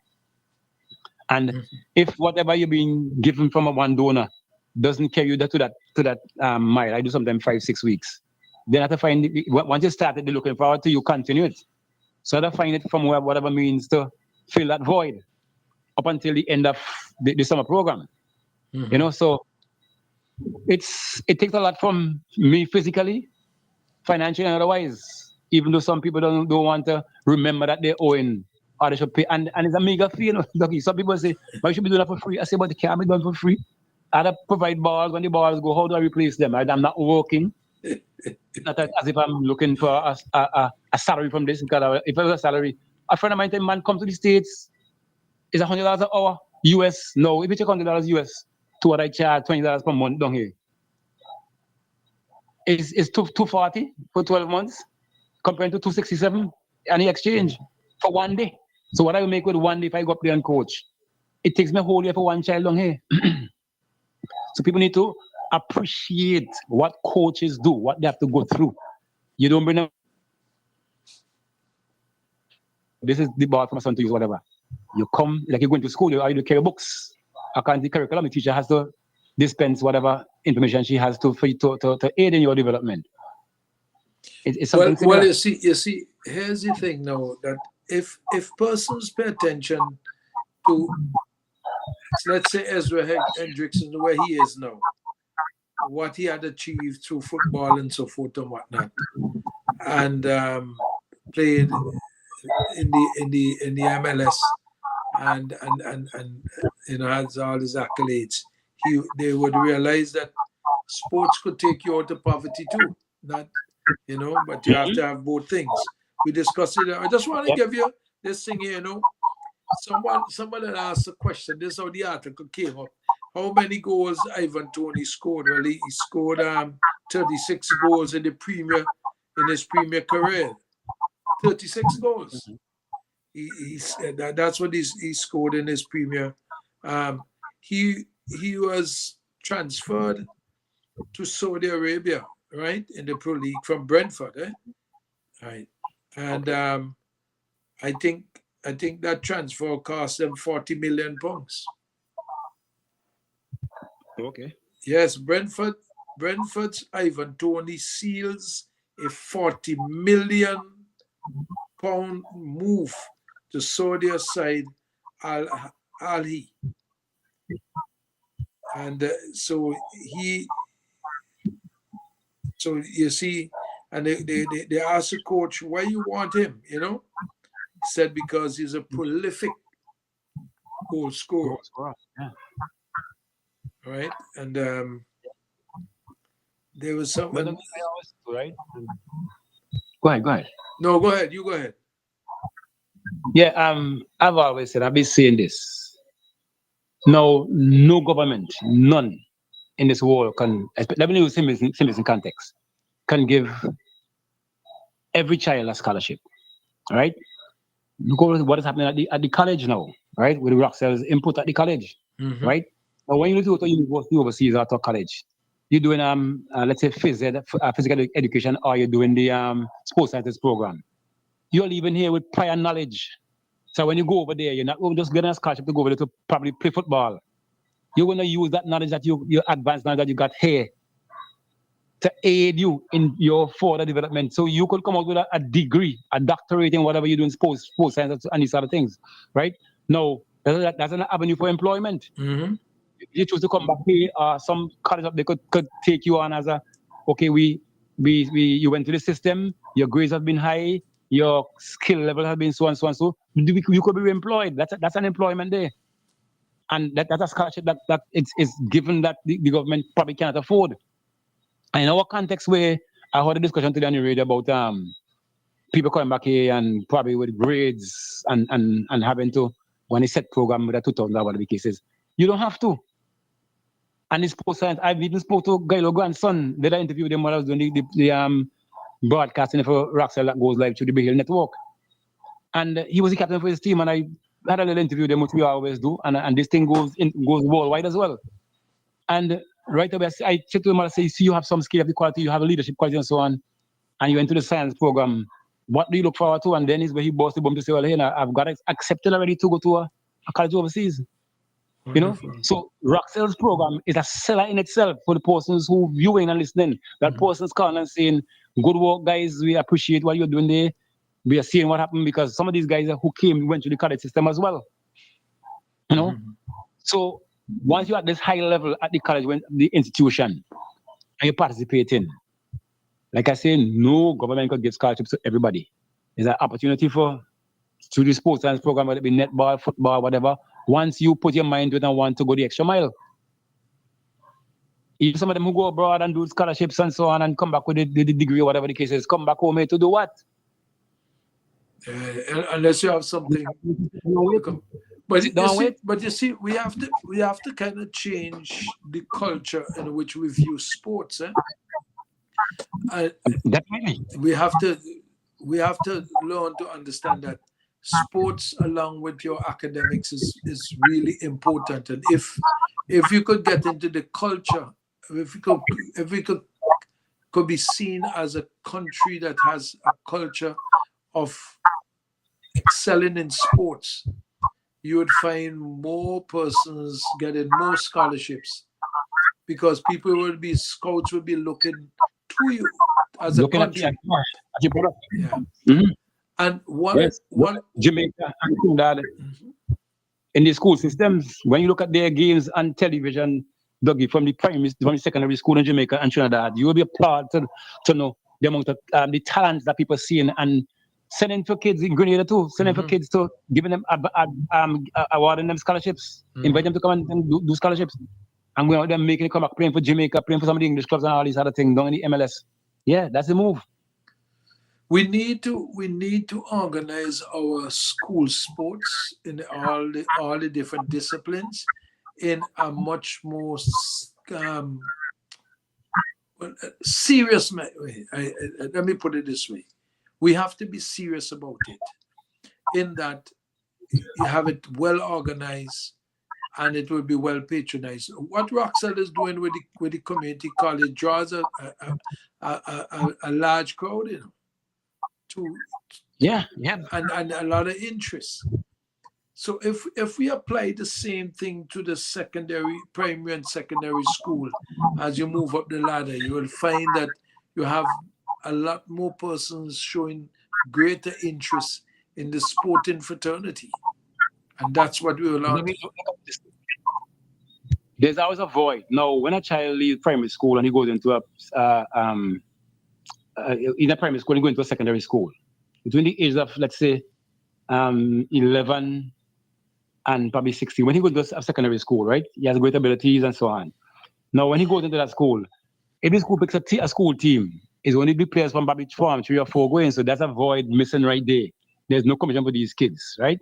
And if whatever you're being given from one donor doesn't carry you to that mile, I do sometimes 5-6 weeks. Then I have to find it, once you started looking forward to, you continue it. So I have to find it from whatever means to fill that void up until the end of the summer program. You know, so it takes a lot from me physically, financially, and otherwise. Even though some people don't want to remember that they're owing or they should pay, and it's a mega fee. You know, some people say, "But you should be doing that for free." I say, "But it can't be done for free. I have to provide balls. When the balls go, how do I replace them? I'm not working. It's not as if I'm looking for a salary from this. Because if it was a salary, a friend of mine, man, come to the States, it's $100 an hour US. No, if you take $100 US to what I charge $20 per month down here, it's $240 for 12 months compared to $267 any exchange for 1 day. So what I will make with 1 day if I go up there and coach, it takes me a whole year for one child down here. So people need to appreciate what coaches do, what they have to go through. You don't bring them. This is the ball for my son to use, whatever. You come, like you're going to school, you carry books. According to the curriculum, the teacher has to dispense whatever information she has to aid in your development. It's something similar. Well, you see, here's the thing now, that if persons pay attention to, let's say, Ezra Hendrickson, where he is now, what he had achieved through football and so forth and whatnot, and played in the MLS, and you know, has all his accolades, they would realize that sports could take you out of poverty too. Not, you know, but you have to have both things. We discussed it. I just want to give you this thing here, you know. Someone had asked a question. This is how the article came up. How many goals Ivan Toney scored? Well, he scored 36 goals in his premier career. 36 goals. He said that's what he scored in his premier. He was transferred to Saudi Arabia, right, in the Pro League from Brentford, right, and I think that transfer cost them £40 million. Okay. Yes, Brentford's Ivan Toney seals a £40 million move to Saudi side Al Ahly. And so you see, and they asked the coach, why you want him, you know? He said, because he's a prolific goal scorer. Yeah. Right? And there was something. Right? Go ahead. No, go ahead. You go ahead. Yeah, I've always said, I've been saying this. No government, none in this world can, let me use symbols in context, can give every child a scholarship, right? Look at what is happening at the college now, right? With the Roxel's input at the college, right? Now, when you go to university overseas or to college, you're doing, let's say, physical education, or you're doing the sports sciences program. You're leaving here with prior knowledge. So when you go over there, you're not just getting a scholarship to go over there to probably play football. You're going to use that knowledge, that your advanced knowledge that you got here, to aid you in your further development. So you could come out with a degree, a doctorate in whatever you do in sports science and these other things, right? No, that's an avenue for employment. You choose to come back here, some college up, they could take you on as you went to the system, your grades have been high, your skill level has been so and so and so. You could be employed. That's an employment there. And that's a scholarship that it's given that the government probably cannot afford. And in our context, where I heard a discussion today on the radio about people coming back here and probably with grades and having to when they set program with a 2,000 whatever the case is. You don't have to. And in sports science, I've even spoke to Gailo grandson. Did I interview them while I was doing the broadcasting for Roxel that goes live to the Big Hill Network. And he was the captain for his team, and I had a little interview with them, which we always do, and this thing goes worldwide as well. And right away, I said to him, I say, see, you have some skill, you have the quality, you have a leadership quality and so on, and you went to the science program. What do you look forward to? And then is where he bossed the bomb to say, well, hey, I've got accepted already to go to a college overseas. You know, so Roxel's program is a seller in itself for the persons who viewing and listening. That person's calling and saying, good work, guys, we appreciate what you're doing there. We are seeing what happened because some of these guys who came went to the college system as well. You know, so once you're at this high level at the college, when the institution, and you're participating, like I say, no government could give scholarships to everybody. There's an opportunity for through the sports science program, whether it be netball, football, whatever. Once you put your mind to it and want to go the extra mile, even some of them who go abroad and do scholarships and so on and come back with the degree or whatever the case is, come back home here to do what? Unless you have something. But you see, we have to kind of change the culture in which we view sports. Definitely. We have to learn to understand that sports along with your academics is really important. And if you could get into the culture, if we could be seen as a country that has a culture of excelling in sports, you would find more persons getting more scholarships because scouts will be looking to you as a country. And one Jamaica and Trinidad in the school systems, when you look at their games on television, Dougie, from the secondary school in Jamaica and Trinidad, you will be applauded to know the amount of the talents that people see and sending for kids in Grenada too, sending for kids to giving them awarding them scholarships, invite them to come and do scholarships. And we're them making it come back, playing for Jamaica, playing for some of the English clubs and all these other things down in the MLS. Yeah, that's the move. We need to organize our school sports in all the different disciplines in a much more serious way. Let me put it this way. We have to be serious about it in that you have it well organized and it will be well patronized. What Roxel is doing with the community college draws a large crowd, you know. And a lot of interest. So if we apply the same thing to the primary and secondary school, as you move up the ladder, you will find that you have a lot more persons showing greater interest in the sporting fraternity. And that's what we will learn. There's always a void. Now, when a child leaves primary school and he goes into in a primary school and going to a secondary school, between the ages of, let's say, 11 and probably 16, when he goes to a secondary school, right, he has great abilities and so on. Now, when he goes into that school, if the school picks a school team, it's only big players from Babbage Farm, 3 or 4 going, so that's a void missing right there. There's no competition for these kids, right?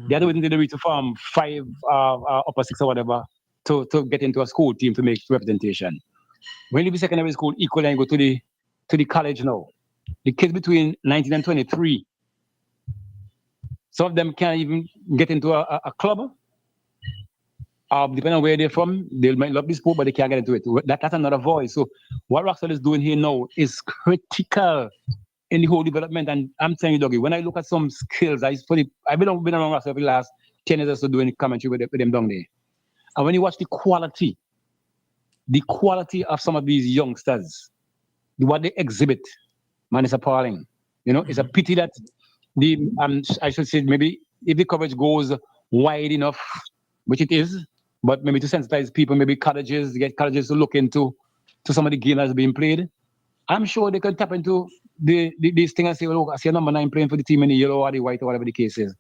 They have to wait until they reach a farm 5, upper 6 or whatever to get into a school team to make representation. When you leave secondary school, equally and go to the college now, the kids between 19 and 23, some of them can't even get into a club. Depending on where they're from, they might love the sport, but they can't get into it. That's another voice. So what Roxel is doing here now is critical in the whole development. And I'm telling you, Dougie, when I look at some skills, I've been around Roxel for the last 10 years or so doing commentary with them down there. And when you watch the quality of some of these youngsters, what they exhibit, man, it's appalling. You know, it's a pity that I should say maybe if the coverage goes wide enough, which it is, but maybe to sensitize people, maybe get colleges to look into some of the game that's being played. I'm sure they can tap into this thing and say, well, look, I see a number 9 playing for the team in the yellow or the white or whatever the case is,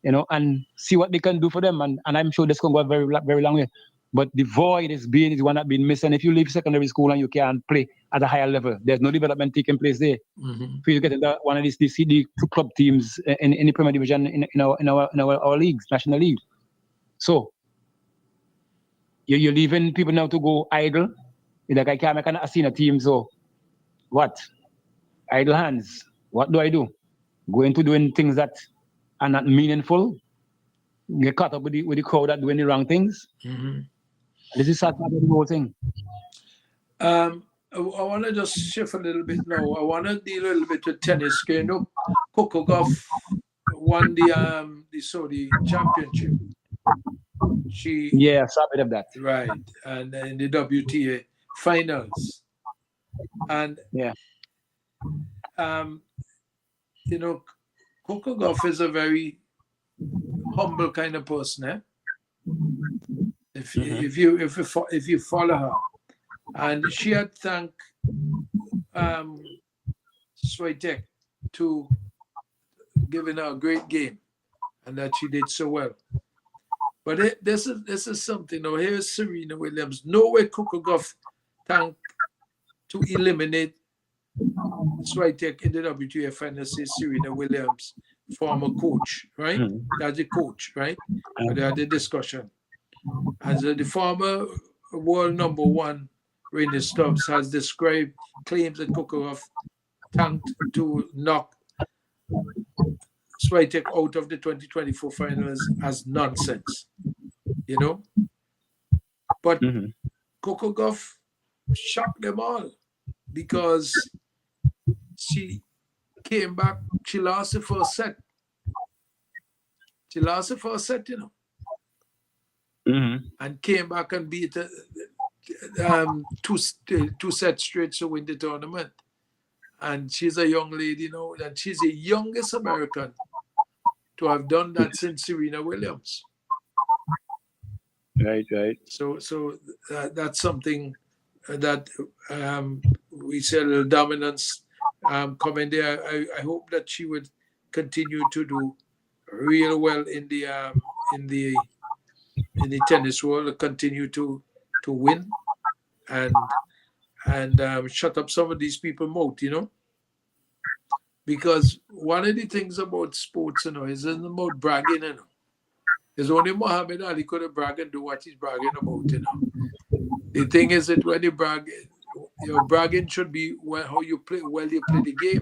you know, and see what they can do for them. And I'm sure this can go a very, very long way. But the void is one that been missing. If you leave secondary school and you can't play at a higher level, there's no development taking place there. For you to get into one of these CD club teams in the Premier Division in our leagues, national league. So you're leaving people now to go idle. Like I can't make a senior team, so what? Idle hands. What do I do? Go into doing things that are not meaningful. Get caught up with the crowd that doing the wrong things. This is sad part of the whole thing. I want to just shift a little bit now. I want to deal a little bit with tennis. You know, Coco Gauff won the Saudi championship. Saw a bit of that. Right, and in the WTA finals. And you know, Coco Gauff is a very humble kind of person, eh? If you follow her, and she had thanked Swiatek to giving her a great game, and that she did so well. But this is something. Now here's Serena Williams. No way Coco Gauff thanked to eliminate Swiatek in the WTA finals. Serena Williams, former coach, right? That's the coach, right? But they had the discussion. As the former world number one, Rainy Stubbs, has described claims that Coco Gauff thanked to knock Swiatek out of the 2024 finals as nonsense, you know. But Coco Gauff shocked them all because she came back. She lost the first set. You know. And came back and beat two sets straight to win the tournament. And she's a young lady, you know, and she's the youngest American to have done that since Serena Williams. Right. So that's something that we see a little dominance coming there. I hope that she would continue to do real well in the tennis world, continue to win and shut up some of these people's mouth, you know. Because one of the things about sports, you know, isn't about bragging, you know. There's only Muhammad Ali could have bragged and do what he's bragging about, you know. The thing is that when you brag, your bragging should be how you play the game.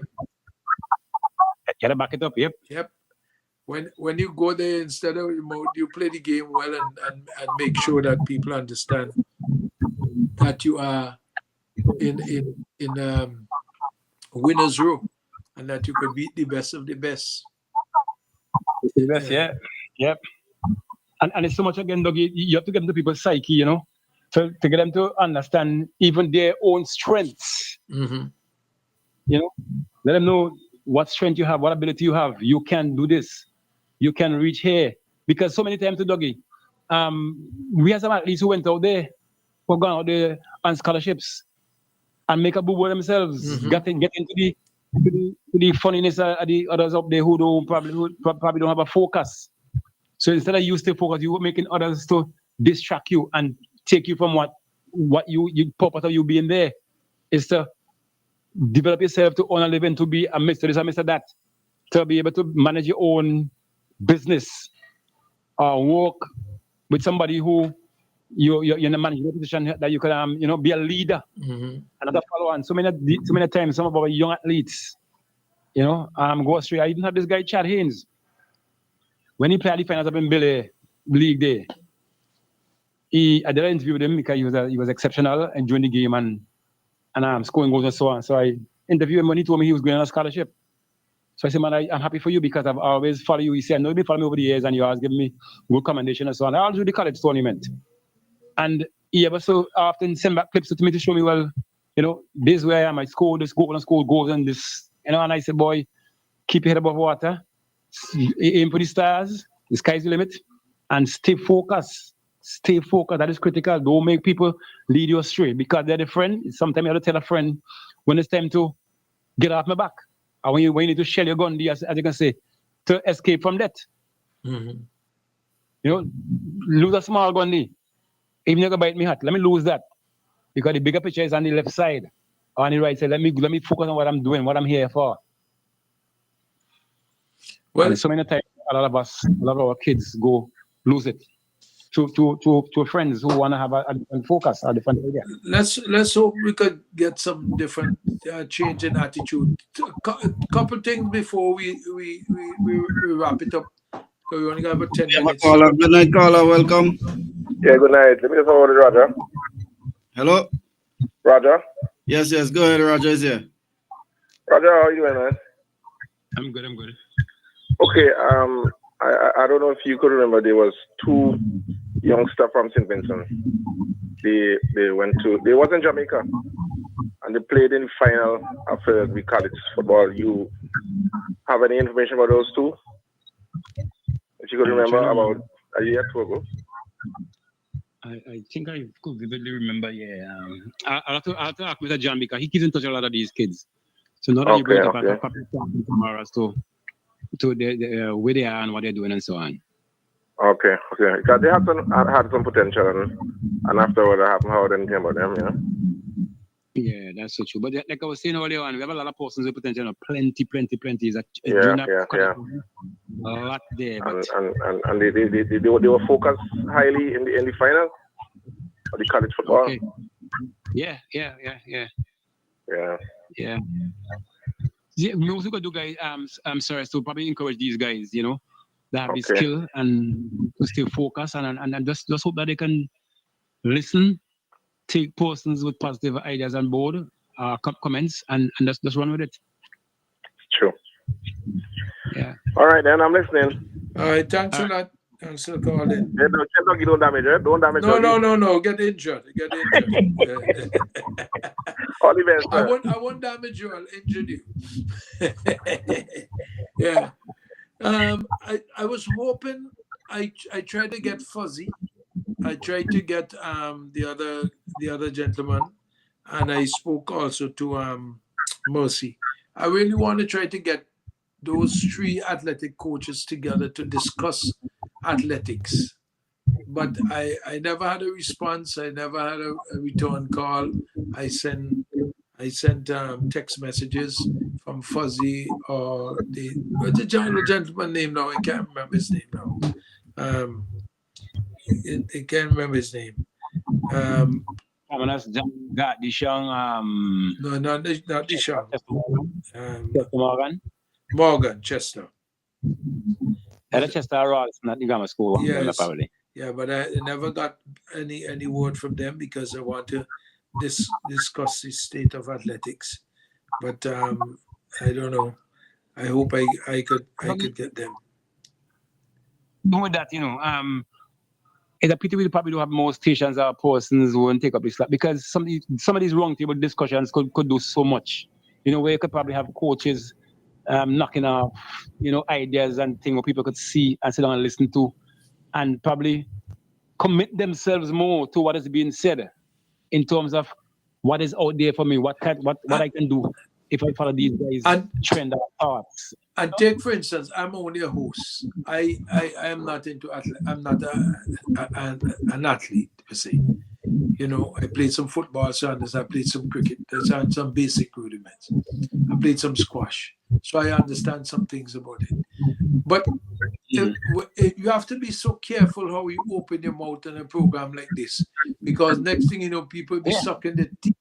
Gotta back it up, Yep. When you go there, instead of you play the game well and make sure that people understand that you are in winner's room and that you can beat the best of the best. The best, yep. And it's so much again, Dougie, you have to get into people's psyche, you know, to get them to understand even their own strengths. You know, let them know what strength you have, what ability you have. You can do this. You can reach here. Because so many times to Dougie, we have some athletes who went out there, who have gone out there on scholarships and make a boo-boo themselves, get into the funniness of the others up there who probably don't have a focus. So instead of you stay focused, you were making others to distract you and take you from what you purpose of you being there is to develop yourself to own a living, to be a Mr. this and Mr. that, to be able to manage your own business or work with somebody who you're in a management position that you can be a leader and not follow on. So many times some of our young athletes, go astray. I even have this guy Chad Haynes. When he played the finals up in Billy League there, I did an interview with him because he was exceptional and during the game and scoring goals and so on. So I interviewed him when he told me he was going on a scholarship. So I said, man, I'm happy for you because I've always followed you. He said, I know you've been following me over the years and you always give me good commendation and so on. I always do the college tournament. And he ever so often send back clips to me to show me, well, this is where I am. I scored this goal and scored goals and this, and I said, boy, keep your head above water. Aim for the stars. The sky's the limit. And stay focused. Stay focused. That is critical. Don't make people lead you astray because they're the friend. Sometimes you have to tell a friend when it's time to get off my back. Or when you need to shell your gun, as you can say, to escape from that. Lose a small gun. Even you go bite me hat, let me lose that. Because the bigger picture is on the left side or on the right side. Let me focus on what I'm doing, what I'm here for. Well, and so many times a lot of our kids go lose it to friends who want to have a different focus or different idea. Let's hope we could get some different change in attitude. Couple things before we wrap it up. Because we only got about 10 minutes. Caller. Good night, caller. Welcome. Yeah, good night. Let me just hold it, Roger. Hello. Roger. Yes. Go ahead. Roger is here. Roger, how are you doing, man? I'm good. Okay. I don't know if you could remember. There was two youngsters from St. Vincent. They was in Jamaica, and they played in the final of the college football. You have any information about those two? If you could remember about a year or two ago. I think I could vividly remember. Yeah, I'll have to ask Mr. John because he keeps in touch with a lot of these kids. So now that you bring up a couple of tomorrow to where they are and what they're doing and so on. Okay. Because they had some potential, and afterward I haven't heard anything about them. Yeah. Yeah, that's so true. But like I was saying earlier on, we have a lot of persons with potential. Plenty. Is a lot there. But and they were focused highly in the final of the college football. Okay. Yeah. Yeah, we also got to do, guys. I'm sorry, so probably encourage these guys, that have the skill and to stay focused and just hope that they can listen, take persons with positive ideas on board, comments, and just run with it. True. Yeah. All right, then I'm listening. All right, thanks a lot. Thanks for calling. Don't damage it. Don't damage it. No. Get injured. All the best. I won't damage you. I'll injure you. Yeah. I was hoping. I tried to get Fuzzy. I tried to get the other gentleman, and I spoke also to Mercy. I really want to try to get those three athletic coaches together to discuss athletics. But I never had a response. I never had a return call. I sent text messages from Fuzzy or the gentleman name now. I can't remember his name now. I can't remember his name. No, not Dishon. Morgan Chester. Chester Ross, not the grammar school. Yes. Probably. Yeah, but I never got any word from them because I want to discuss the state of athletics. But I don't know. I hope I could get them. With that, it's a pity we probably don't have more stations or persons who won't take up this slap because some of these wrong table discussions could do so much. Where you could probably have coaches knocking off, ideas and things where people could see and sit down and listen to, and probably commit themselves more to what is being said in terms of what is out there for me, what I can do if I follow these guys' trend of thoughts. And take, for instance, I'm only a host. I am not into athlete. I'm not an athlete per se. I played some football, so I played some cricket. There's some basic rudiments. I played some squash, so I understand some things about it. But you have to be so careful how you open your mouth in a program like this, because next thing you know, people be sucking the teeth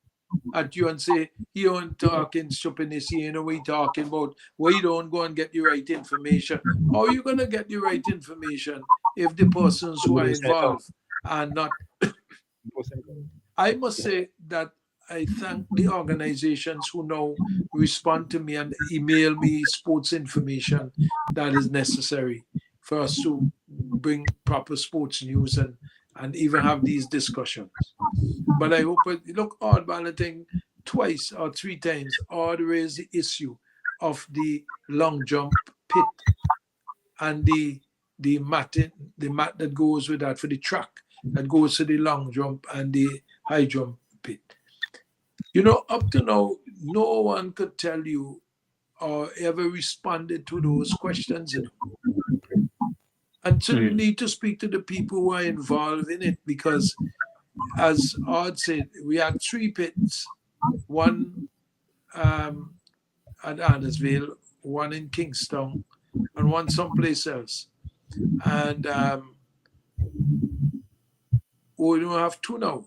at you and say, you ain't talking stupidness, you know what you're talking about, why you don't go and get the right information. How are you going to get the right information if the persons who are involved are not? I must say that I thank the organizations who now respond to me and email me sports information that is necessary for us to bring proper sports news and even have these discussions. But I hope Odd Balloting twice or three times, Odd raised the issue of the long jump pit and the mat that goes with that for the track that goes to the long jump and the high jump pit. Up to now, no one could tell you or ever responded to those questions. And so you need to speak to the people who are involved in it, because as Ard said, we had 3 pits, one at Annisville, one in Kingston, and one someplace else. And we don't have 2 now.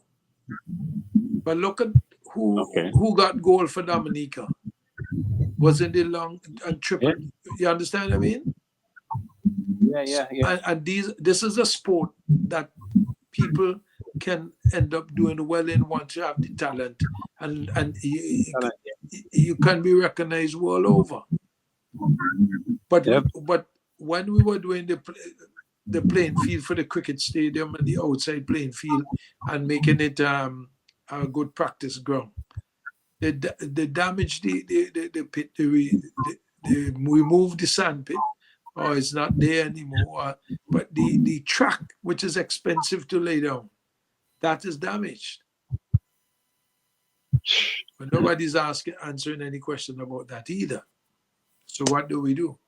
But look at who got goal for Dominica. Was in the long and triple. You understand what I mean? Yeah. And this is a sport that people can end up doing well in once you have the talent, and you can be recognized world over. But when we were doing the playing field for the cricket stadium and the outside playing field and making it a good practice ground, they damaged the pit. They removed the sand pit, or it's not there anymore. But the track, which is expensive to lay down, that is damaged. But nobody's answering any question about that either. So what do we do?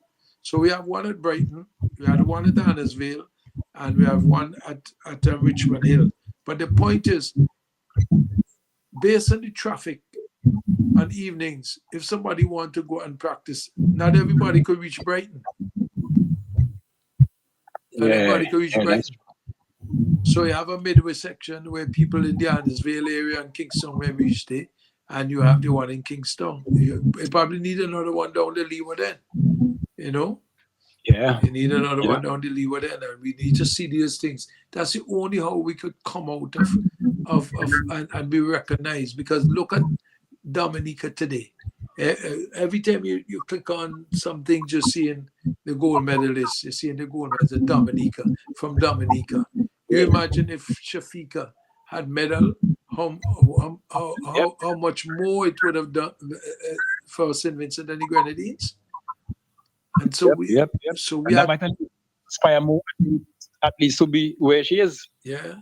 So we have one at Brighton, we had one at Annisville, and we have one at Richmond Hill. But the point is, based on the traffic on evenings, if somebody want to go and practice, not everybody could reach Brighton. Everybody could reach Brighton. So you have a midway section where people in the Annisville area and Kingston may reach there, and you have the one in Kingston. You probably need another one down the Leeward end, you know? Yeah. You need another one down the Leeward end, and we need to see these things. That's the only how we could come out of and be recognized. Because look at Dominica today. Every time you click on something, just seeing the gold medalist, you're seeing the gold medalist, Dominica, from Dominica. You imagine if Shafika had medal, how much more it would have done for St. Vincent and the Grenadines. And so we have might inspire more at least to be where she is. Yeah,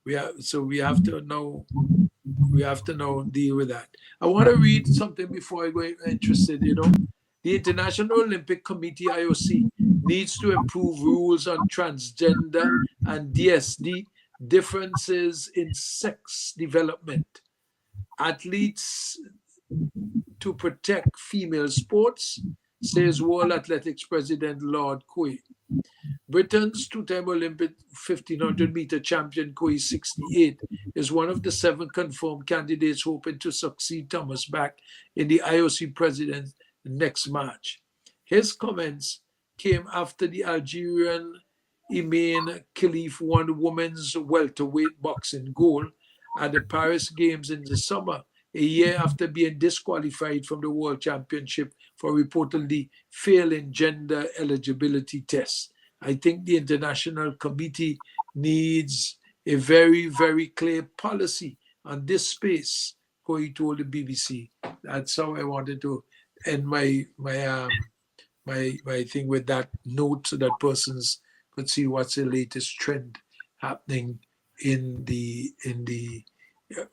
we have to now deal with that. I want to read something before I go interested. You know, the International Olympic Committee (IOC) needs to improve rules on transgender and DSD differences in sex development. Athletes to protect female sports, says World Athletics President Lord Coe. Britain's 2-time Olympic 1500-meter champion Coe 68 is one of the 7 confirmed candidates hoping to succeed Thomas Bach in the IOC president next March. His comments came after the Algerian Iman Khalif won women's welterweight boxing gold at the Paris Games in the summer, a year after being disqualified from the World Championship for reportedly failing gender eligibility tests. I think the International Committee needs a very, very clear policy on this space, Coe told the BBC. That's how I wanted to end my thing with that note, so that persons could see what's the latest trend happening in the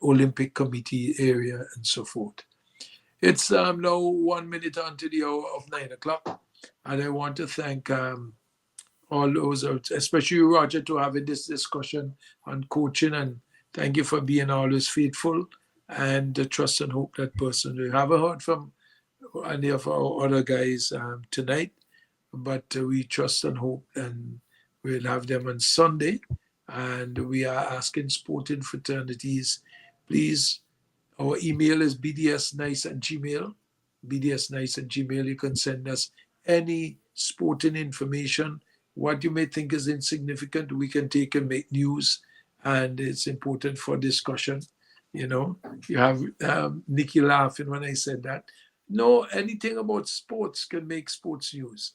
Olympic Committee area and so forth. It's now 1 minute until the hour of 9 o'clock, and I want to thank all those, especially Roger, to having this discussion on coaching, and thank you for being always faithful and trust and hope that person. We haven't heard from any of our other guys tonight, but we trust and hope, and we'll have them on Sunday. And we are asking sporting fraternities, please, our email is bdsnice@gmail. bdsnice@gmail. You can send us any sporting information. What you may think is insignificant, we can take and make news, and it's important for discussion. You know, you have Nikki laughing when I said that. No, anything about sports can make sports news.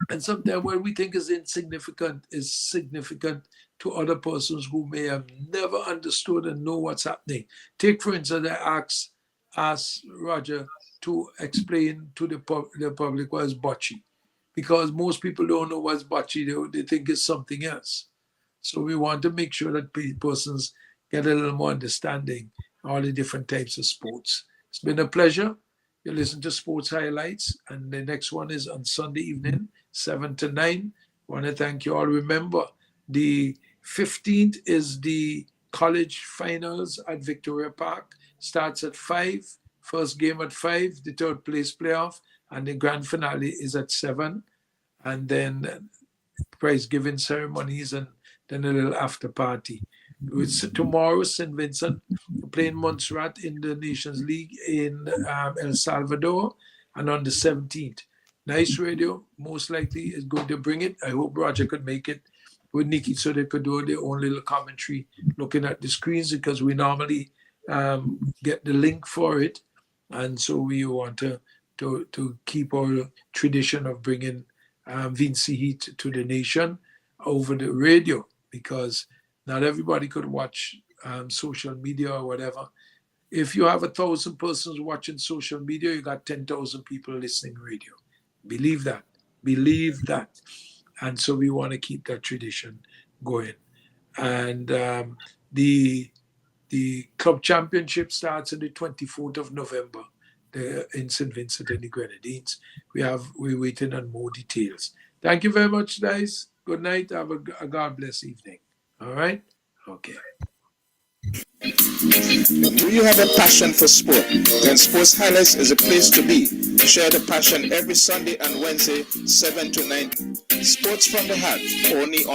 And sometimes what we think is insignificant is significant to other persons who may have never understood and know what's happening. Take, for instance, I asked Roger to explain to the public what is bocce, because most people don't know what's bocce. They think it's something else. So we want to make sure that persons get a little more understanding of all the different types of sports. It's been a pleasure. You listen to Sports Highlights, and the next one is on Sunday evening, 7 to 9. I want to thank you all. Remember, the 15th is the college finals at Victoria Park starts at 5. First game at 5, the third place playoff, and the grand finale is at 7. And then prize giving ceremonies and then a little after party. It's tomorrow, St. Vincent playing Montserrat in the Nations League in El Salvador, and on the 17th. Nice Radio, most likely, is going to bring it. I hope Roger could make it with Nikki so they could do their own little commentary looking at the screens, because we normally get the link for it. And so we want to keep our tradition of bringing Vinci Heat to the nation over the radio, because not everybody could watch social media or whatever. If you have 1,000 persons watching social media, you got 10,000 people listening radio. Believe that. Believe that. And so we want to keep that tradition going. And the club championship starts on the 24th of November in St. Vincent and the Grenadines. We're waiting on more details. Thank you very much, guys. Good night. Have a God bless evening. All right? Okay. Do you have a passion for sport? Then Sports Highlights is a place to be. Share the passion every Sunday and Wednesday, 7 to 9. Sports from the Heart, only on